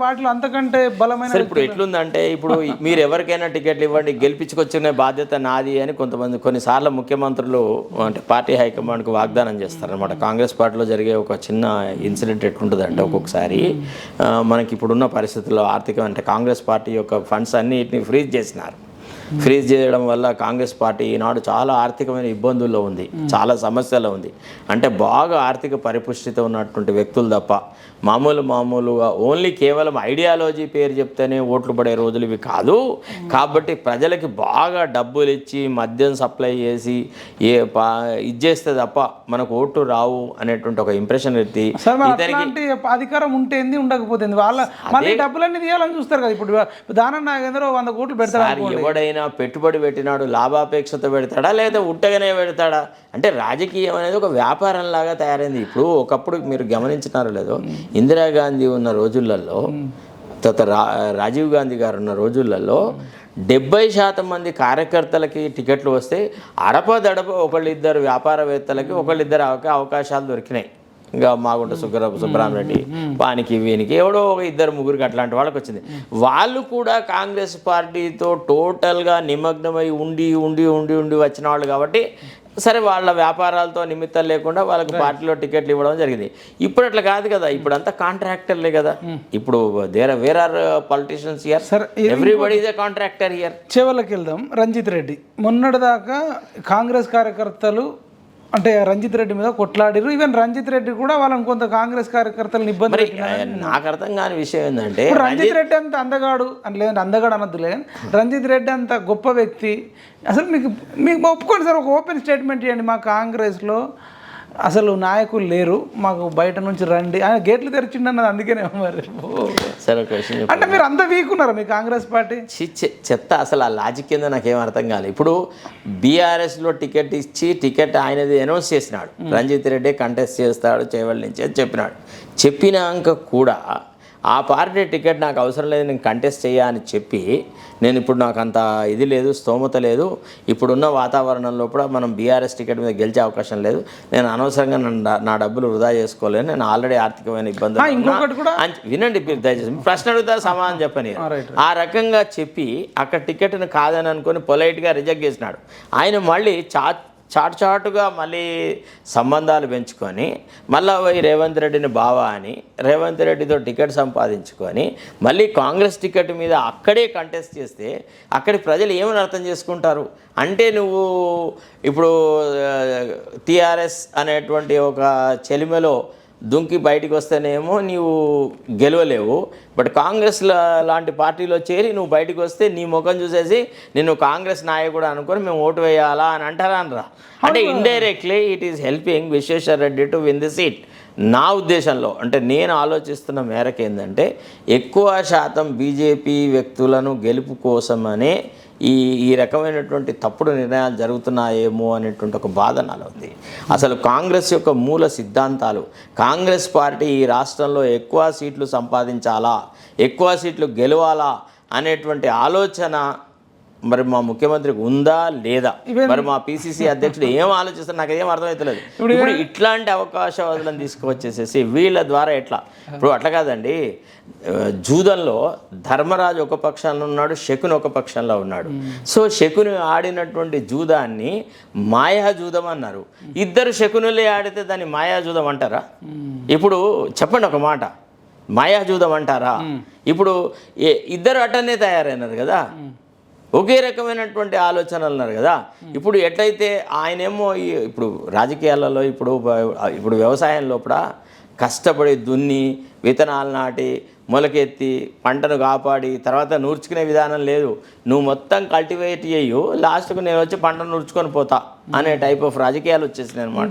పార్టీలో అంతకంటే బలమైన. ఇప్పుడు ఎట్లుందంటే, ఇప్పుడు మీరు ఎవరికైనా టికెట్లు ఇవ్వండి, గెలిపించుకొచ్చుకునే బాధ్యత నాది అని కొన్నిసార్లు ముఖ్యమంత్రులు అంటే పార్టీ హైకమాండ్కి వాగ్దానం చేస్తారనమాట. కాంగ్రెస్ పార్టీలో జరిగే ఒక చిన్న ఇన్సిడెంట్ ఎట్లుంటుందంటే, ఒక్కొక్కసారి మనకి ఇప్పుడున్న పరిస్థితుల్లో ఆర్థికం అంటే కాంగ్రెస్ పార్టీ యొక్క ఫండ్స్ అన్నిటిని ఫ్రీజ్ చేసినారు. ఫ్రీజ్ చేయడం వల్ల కాంగ్రెస్ పార్టీ ఈనాడు చాలా ఆర్థికమైన ఇబ్బందుల్లో ఉంది, చాలా సమస్యల్లో ఉంది. అంటే బాగా ఆర్థిక పరిపుష్టితో ఉన్నటువంటి వ్యక్తులు తప్ప మామూలుగా ఓన్లీ కేవలం ఐడియాలజీ పేరు చెప్తేనే ఓట్లు పడే రోజులు ఇవి కాదు. కాబట్టి ప్రజలకి బాగా డబ్బులు ఇచ్చి మద్యం సప్లై చేసి ఇది చేస్తే తప్ప మనకు ఓట్లు రావు అనేటువంటి ఒక ఇంప్రెషన్ ఎత్తి ఇతనికి అధికారం ఉంటేంది ఉండకపోతుంది వాళ్ళ మళ్ళీ డబ్బులన్నీ తీయాలని చూస్తారు కదా. ఇప్పుడు దానం నాగేంద్ర 100 కోట్లు పెడతారు. ఎవడైనా పెట్టుబడి పెట్టినాడు లాభాపేక్షతో పెడతాడా లేదా ఉట్టగానే పెడతాడా? అంటే రాజకీయం అనేది ఒక వ్యాపారం లాగా తయారైంది. ఇప్పుడు ఒకప్పుడు మీరు గమనించినారో లేదో, ఇందిరాగాంధీ ఉన్న రోజులలో తర్వాత రాజీవ్ గాంధీ గారు ఉన్న రోజులలో 70% మంది కార్యకర్తలకి టికెట్లు వస్తే అడపదడప ఒకళ్ళిద్దరు వ్యాపారవేత్తలకి ఒకళ్ళిద్దరు అవకాశాలు దొరికినాయి. ఇంకా మాగుంట సుబ్రహ్మరెడ్డి వానికి వీనికి ఎవడో ఒక 2-3 అట్లాంటి వాళ్ళకి వచ్చింది. వాళ్ళు కూడా కాంగ్రెస్ పార్టీతో టోటల్గా నిమగ్నమై ఉండి వచ్చిన వాళ్ళు కాబట్టి సరే వాళ్ళ వ్యాపారాలతో నిమిత్తం లేకుండా వాళ్ళకి పార్టీలో టికెట్లు ఇవ్వడం జరిగింది. ఇప్పుడు అట్లా కాదు కదా, ఇప్పుడు అంతా కాంట్రాక్టర్లే కదా. ఇప్పుడు where are politicians here, everybody is a contractor here. చివరికి వెళ్దాం. రంజిత్ రెడ్డి మొన్నటిదాకా కాంగ్రెస్ కార్యకర్తలు అంటే రంజిత్ రెడ్డి మీద కొట్లాడిరు. ఈవెన్ రంజిత్ రెడ్డి కూడా వాళ్ళని కొంత కాంగ్రెస్ కార్యకర్తలను ఇబ్బంది పెట్టినారు. నాకు అర్థం కాని విషయం ఏంటంటే రంజిత్ రెడ్డి అంత అందగాడు అని లేదంటే అందగాడు అనద్దు లేదు, రంజిత్ రెడ్డి అంత గొప్ప వ్యక్తి. అసలు మీకు ఒప్పుకోండి సార్, ఒక ఓపెన్ స్టేట్మెంట్ ఇవ్వండి. మా కాంగ్రెస్లో అసలు నాయకులు లేరు, మాకు బయట నుంచి రండి, ఆయన గేట్లు తెరిచిండి అన్నది అందుకనే మరి. సరే ఒక విషయం అంటే మీరు అంత వీక్ ఉన్నారా మీ కాంగ్రెస్ పార్టీ? చెత్త అసలు ఆ లాజిక్ కింద నాకేం అర్థం కాలేదు. ఇప్పుడు బీఆర్ఎస్లో టికెట్ ఇచ్చి టికెట్ ఆయనది అనౌన్స్ చేసినాడు, రంజిత్ రెడ్డి కంటెస్ట్ చేస్తాడు చేవల్ నుంచి అని చెప్పినాడు. చెప్పినాక కూడా ఆ పార్టీ టికెట్ నాకు అవసరం లేదు, నేను కంటెస్ట్ చేయ అని చెప్పి నేను ఇప్పుడు నాకు అంత ఇది లేదు, స్తోమత లేదు, ఇప్పుడున్న వాతావరణంలో కూడా మనం బీఆర్ఎస్ టికెట్ మీద గెలిచే అవకాశం లేదు, నేను అనవసరంగా నా డబ్బులు వృధా చేసుకోలేను, నేను ఆల్రెడీ ఆర్థికమైన ఇబ్బందులు వినండి దయచేసి ప్రశ్న అడుగుతారు సమాధానం చెప్పని ఆ రకంగా చెప్పి అక్కడ టికెట్ను కాదని అనుకొని పొలైట్గా రిజెక్ట్ చేసినాడు. ఆయన మళ్ళీ చాటుగా మళ్ళీ సంబంధాలు పెంచుకొని మళ్ళీ పోయి రేవంత్ రెడ్డిని బావా అని రేవంత్ రెడ్డితో టికెట్ సంపాదించుకొని మళ్ళీ కాంగ్రెస్ టికెట్ మీద అక్కడే కంటెస్ట్ చేస్తే అక్కడి ప్రజలు ఏమని అర్థం చేసుకుంటారు? అంటే నువ్వు ఇప్పుడు టీఆర్ఎస్ అనేటువంటి ఒక చెలిమెలో దుంకి బయటికి వస్తేనేమో నీవు గెలవలేవు, బట్ కాంగ్రెస్ లాంటి పార్టీలో చేరి నువ్వు బయటకు వస్తే నీ ముఖం చూసేసి నేను కాంగ్రెస్ నాయకుడు అనుకొని మేము ఓటు వేయాలా అని అంటారా అనరా? అంటే indirectly it is helping Vishweshwar Reddy to win the seat. నా ఉద్దేశంలో అంటే నేను ఆలోచిస్తున్న మేరకు ఏంటంటే ఎక్కువ శాతం బీజేపీ వ్యక్తులను గెలుపు కోసమనే ఈ రకమైనటువంటి తప్పుడు నిర్ణయాలు జరుగుతున్నాయేమో అనేటువంటి ఒక బాధ నాలో ఉంది. అసలు కాంగ్రెస్ యొక్క మూల సిద్ధాంతాలు, కాంగ్రెస్ పార్టీ ఈ రాష్ట్రంలో ఎక్కువ సీట్లు సంపాదించాలా, ఎక్కువ సీట్లు గెలవాలా అనేటువంటి ఆలోచన మరి మా ముఖ్యమంత్రికి ఉందా లేదా, మరి మా పిసిసి అధ్యక్షుడు ఏం ఆలోచిస్తారు నాకు ఏం అర్థమవుతలేదు. ఇప్పుడు ఇట్లాంటి అవకాశాలను తీసుకువచ్చేసేసి వీళ్ళ ద్వారా ఎట్లా, ఇప్పుడు అట్లా కాదండి, జూదంలో ధర్మరాజు ఒక పక్షంలో ఉన్నాడు, శకుని ఒక పక్షంలో ఉన్నాడు. సో శకుని ఆడినటువంటి జూదాన్ని మాయాజూదం అన్నారు. ఇద్దరు శకునులే ఆడితే దాన్ని మాయాజూదం అంటారా? ఇప్పుడు చెప్పండి ఒక మాట, మాయాజూదం అంటారా? ఇప్పుడు ఇద్దరు అటనే తయారైనారు కదా, ఒకే రకమైనటువంటి ఆలోచనలు ఉన్నారు కదా. ఇప్పుడు ఎట్లయితే ఆయనేమో ఇప్పుడు రాజకీయాలలో ఇప్పుడు వ్యవసాయంలో కూడా కష్టపడి దున్ని విత్తనాలు నాటి మొలకెత్తి పంటను కాపాడి తర్వాత నూర్చుకునే విధానం లేదు. నువ్వు మొత్తం కల్టివేట్ చేయు, లాస్ట్కు నేను వచ్చి పంటను నూర్చుకొని పోతా అనే టైప్ ఆఫ్ రాజకీయాలు వచ్చేసినాయి అనమాట.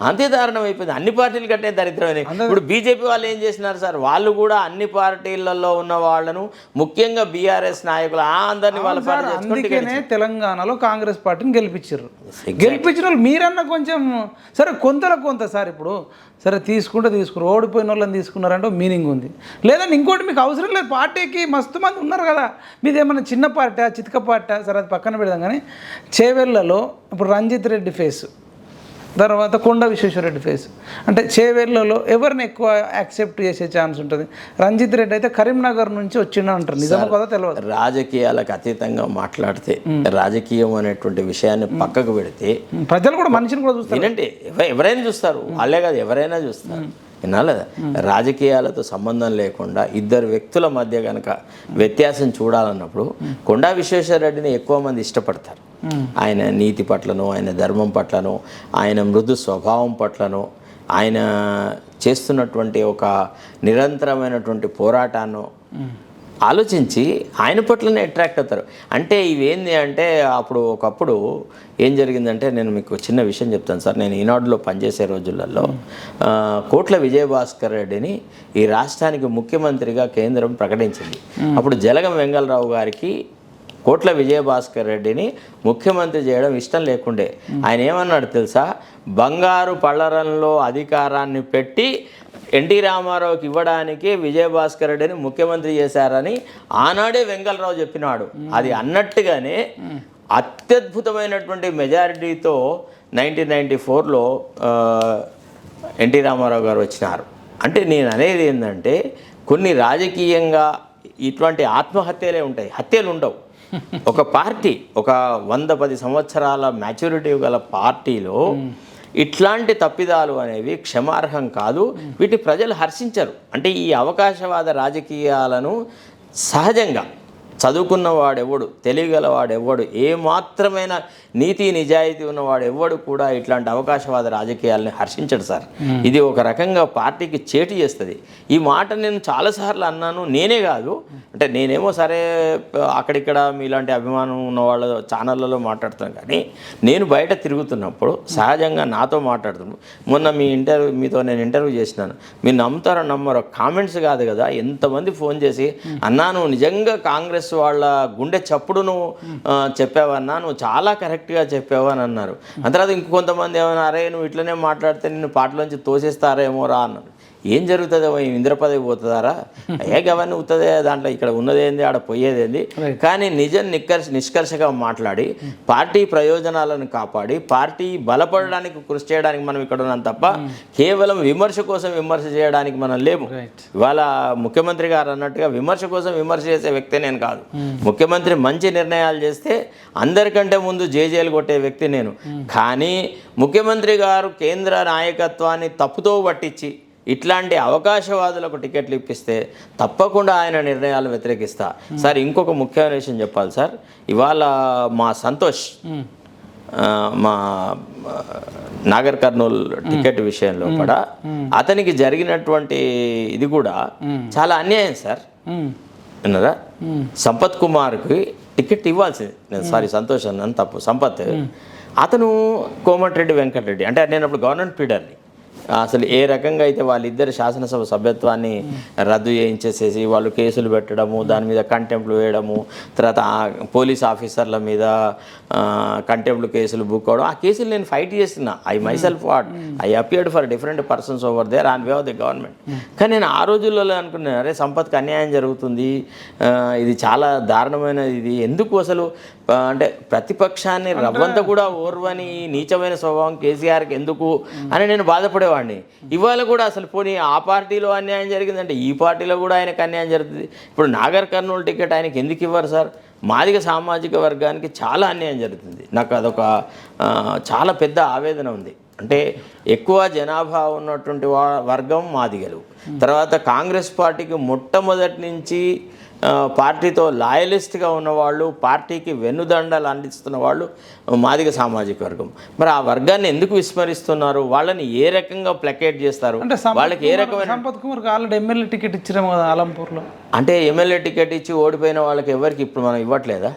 అంతే దారుణం అయిపోయింది. అన్ని పార్టీలు కంటే దరిద్రమైనవి. ఇప్పుడు బీజేపీ వాళ్ళు ఏం చేసినారు సార్, వాళ్ళు కూడా అన్ని పార్టీలలో ఉన్న వాళ్ళను ముఖ్యంగా బీఆర్ఎస్ నాయకులు అందరినీ వాళ్ళ అందుకనే తెలంగాణలో కాంగ్రెస్ పార్టీని గెలిపించారు. గెలిపించిన వాళ్ళు మీరన్నా కొంచెం సరే కొంత సార్ ఇప్పుడు సరే తీసుకున్నారు, ఓడిపోయిన వాళ్ళని తీసుకున్నారంటే మీనింగ్ ఉంది. లేదంటే ఇంకోటి మీకు అవసరం లేదు, పార్టీకి మస్తు మంది ఉన్నారు కదా, మీది ఏమన్నా చిన్న పార్టీ చితక పార్టీ సరే అది పక్కన పెడదాం. కానీ చేవెళ్ళలో ఇప్పుడు రంజిత్ రెడ్డి ఫేస్, తర్వాత కొండ విశ్వేశ్వరరెడ్డి ఫేస్, అంటే చేవెళ్ళలో ఎవరిని ఎక్కువ యాక్సెప్ట్ చేసే ఛాన్స్ ఉంటుంది? రంజిత్ రెడ్డి అయితే కరీంనగర్ నుంచి వచ్చిండ అంటారు, నిజమో కదా తెలియదు. రాజకీయాలకు అతీతంగా మాట్లాడితే రాజకీయం అనేటువంటి విషయాన్ని పక్కకు పెడితే ప్రజలు కూడా మనిషిని కూడా చూస్తారు. ఏంటంటే ఎవరైనా చూస్తారు, వాళ్ళే కాదు ఎవరైనా చూస్తారు. వినాలి రాజకీయాలతో సంబంధం లేకుండా ఇద్దరు వ్యక్తుల మధ్య కనుక వ్యత్యాసం చూడాలన్నప్పుడు కొండా విశ్వేశ్వరరెడ్డిని ఎక్కువ మంది ఇష్టపడతారు. ఆయన నీతి పట్లను, ఆయన ధర్మం పట్లను, ఆయన మృదు స్వభావం పట్లను, ఆయన చేస్తున్నటువంటి ఒక నిరంతరమైనటువంటి పోరాటాన్ని ఆలోచించి ఆయన పట్లనే అట్రాక్ట్ అవుతారు. అంటే ఇవేంది అంటే ఒకప్పుడు ఏం జరిగిందంటే, నేను మీకు చిన్న విషయం చెప్తాను సార్. నేను ఈనాడులో పనిచేసే రోజులలో కోట్ల విజయభాస్కర్ రెడ్డిని ఈ రాష్ట్రానికి ముఖ్యమంత్రిగా కేంద్రం ప్రకటించింది. అప్పుడు జలగం వెంగళరావు గారికి కోట్ల విజయభాస్కర్ రెడ్డిని ముఖ్యమంత్రి చేయడం ఇష్టం లేకుండే. ఆయన ఏమన్నాడు తెలుసా? బంగారు పళ్ళరంలో అధికారాన్ని పెట్టి ఎన్టీ రామారావుకి ఇవ్వడానికి విజయభాస్కర్ రెడ్డిని ముఖ్యమంత్రి చేశారని ఆనాడే వెంగళరావు చెప్పినాడు. అది అన్నట్టుగానే అత్యద్భుతమైనటువంటి మెజారిటీతో 1994లో ఎన్టీ రామారావు గారు వచ్చినారు. అంటే నేను అనేది ఏంటంటే, కొన్ని రాజకీయంగా ఇటువంటి ఆత్మహత్యలే ఉంటాయి, హత్యలు ఉండవు. ఒక పార్టీ, ఒక 110 సంవత్సరాల మ్యాచ్యూరిటీ గల పార్టీలో ఇట్లాంటి తప్పిదాలు అనేవి క్షమార్హం కాదు. వీటి ప్రజలు హర్షించరు. అంటే ఈ అవకాశవాద రాజకీయాలను సహజంగా చదువుకున్నవాడెవడు, తెలియగలవాడెవడు, ఏమాత్రమైన నీతి నిజాయితీ ఉన్నవాడెవడు కూడా ఇట్లాంటి అవకాశవాద రాజకీయాలని హర్షించడు సార్. ఇది ఒక రకంగా పార్టీకి చేటు చేస్తుంది. ఈ మాట నేను చాలాసార్లు అన్నాను. నేనే కాదు, అంటే నేనేమో సరే అక్కడిక్కడ మీలాంటి అభిమానం ఉన్న వాళ్ళ ఛానళ్ళలో మాట్లాడుతాను, కానీ నేను బయట తిరుగుతున్నప్పుడు సహజంగా నాతో మాట్లాడుతున్నాను. మొన్న మీతో నేను ఇంటర్వ్యూ చేసినాను. మీరు నమ్ముతారో నమ్మరో, కామెంట్స్ కాదు కదా, ఎంతమంది ఫోన్ చేసి అన్నా నువ్వు నిజంగా కాంగ్రెస్ వాళ్ళ గుండె చప్పుడును చెప్పావన్నా, నువ్వు చాలా కరెక్ట్గా చెప్పావని అన్నారు. ఆ తర్వాత ఇంకొంతమంది ఏమన్నా, అరే నువ్వు ఇట్లనే మాట్లాడితే నిన్ను పాటలోంచి తోసేస్తారేమో రా అన్నారు. ఏం జరుగుతుందో, ఇంద్ర పదవి పోతుందారా? గవన్నీ అవుతుంది, దాంట్లో ఇక్కడ ఉన్నదేంది, ఆడ పోయేదేంది. కానీ నిష్కర్షగా మాట్లాడి పార్టీ ప్రయోజనాలను కాపాడి పార్టీ బలపడడానికి కృషి చేయడానికి మనం ఇక్కడ ఉన్నాం తప్ప కేవలం విమర్శ కోసం విమర్శ చేయడానికి మనం లేము. ఇవాళ ముఖ్యమంత్రి గారు అన్నట్టుగా విమర్శ కోసం విమర్శ చేసే వ్యక్తి నేను కాదు. ముఖ్యమంత్రి మంచి నిర్ణయాలు చేస్తే అందరికంటే ముందు జేజేలు కొట్టే వ్యక్తి నేను. కానీ ముఖ్యమంత్రి గారు కేంద్ర నాయకత్వాన్ని తప్పుతో పట్టించి ఇట్లాంటి అవకాశవాదులకు టికెట్లు ఇప్పిస్తే తప్పకుండా ఆయన నిర్ణయాలు వ్యతిరేకిస్తా. సార్, ఇంకొక ముఖ్యమైన విషయం చెప్పాలి సార్. ఇవాళ మా సంతోష్, మా నాగర్ కర్నూల్ టికెట్ విషయంలో కూడా అతనికి జరిగినటువంటి ఇది కూడా చాలా అన్యాయం సార్. విన్నారా? సంపత్ కుమార్కి టికెట్ ఇవ్వాల్సింది. నేను సంతోష్ అన్నాను తప్పు. సంపత్ అతను కోమటిరెడ్డి వెంకటరెడ్డి, అంటే నేను అప్పుడు గవర్నమెంట్ పీడర్ని. అసలు ఏ రకంగా అయితే వాళ్ళిద్దరు శాసనసభ సభ్యత్వాన్ని రద్దు చేయించేసేసి వాళ్ళు కేసులు పెట్టడము, దాని మీద కంటెంప్ట్లు వేయడము, తర్వాత పోలీస్ ఆఫీసర్ల మీద కంటెంప్ట్ కేసులు బుక్ అవడం, ఆ కేసులు నేను ఫైట్ చేస్తున్నా. I myself I appeared for different persons over there on way of the government. కానీ నేను ఆ రోజుల్లో అనుకున్నాను, అరే సంపత్కి అన్యాయం జరుగుతుంది, ఇది చాలా దారుణమైనది, ఇది ఎందుకు అసలు అంటే ప్రతిపక్షాన్ని రవ్వంతా కూడా ఓర్వని నీచమైన స్వభావం కేసీఆర్కి ఎందుకు అని నేను బాధపడేవాడిని. ఇవాళ కూడా అసలు పోనీ ఆ పార్టీలో అన్యాయం జరిగిందంటే ఈ పార్టీలో కూడా ఆయనకు అన్యాయం జరుగుతుంది. ఇప్పుడు నాగర్ కర్నూలు టికెట్ ఆయనకి ఎందుకు ఇవ్వరు సార్? మాదిగ సామాజిక వర్గానికి చాలా అన్యాయం జరుగుతుంది. నాకు అదొక చాలా పెద్ద ఆవేదన ఉంది. అంటే ఎక్కువ జనాభా ఉన్నటువంటి వర్గం మాదిగలు. తర్వాత కాంగ్రెస్ పార్టీకి మొట్టమొదటి నుంచి పార్టీతో లాయలిస్ట్గా ఉన్నవాళ్ళు, పార్టీకి వెన్నుదండలు అందిస్తున్న వాళ్ళు మాదిగ సామాజిక వర్గం. మరి ఆ వర్గాన్ని ఎందుకు విస్మరిస్తున్నారు? వాళ్ళని ఏ రకంగా ప్లకేట్ చేస్తారు? అంటే వాళ్ళకి ఏ రకమైన సంపత్ కుమార్కి ఆల్రెడీ ఎమ్మెల్యే టికెట్ ఇచ్చాము కదా ఆలంపూర్లో. అంటే ఎమ్మెల్యే టికెట్ ఇచ్చి ఓడిపోయిన వాళ్ళకి ఎవరికి ఇప్పుడు మనం ఇవ్వట్లేదా?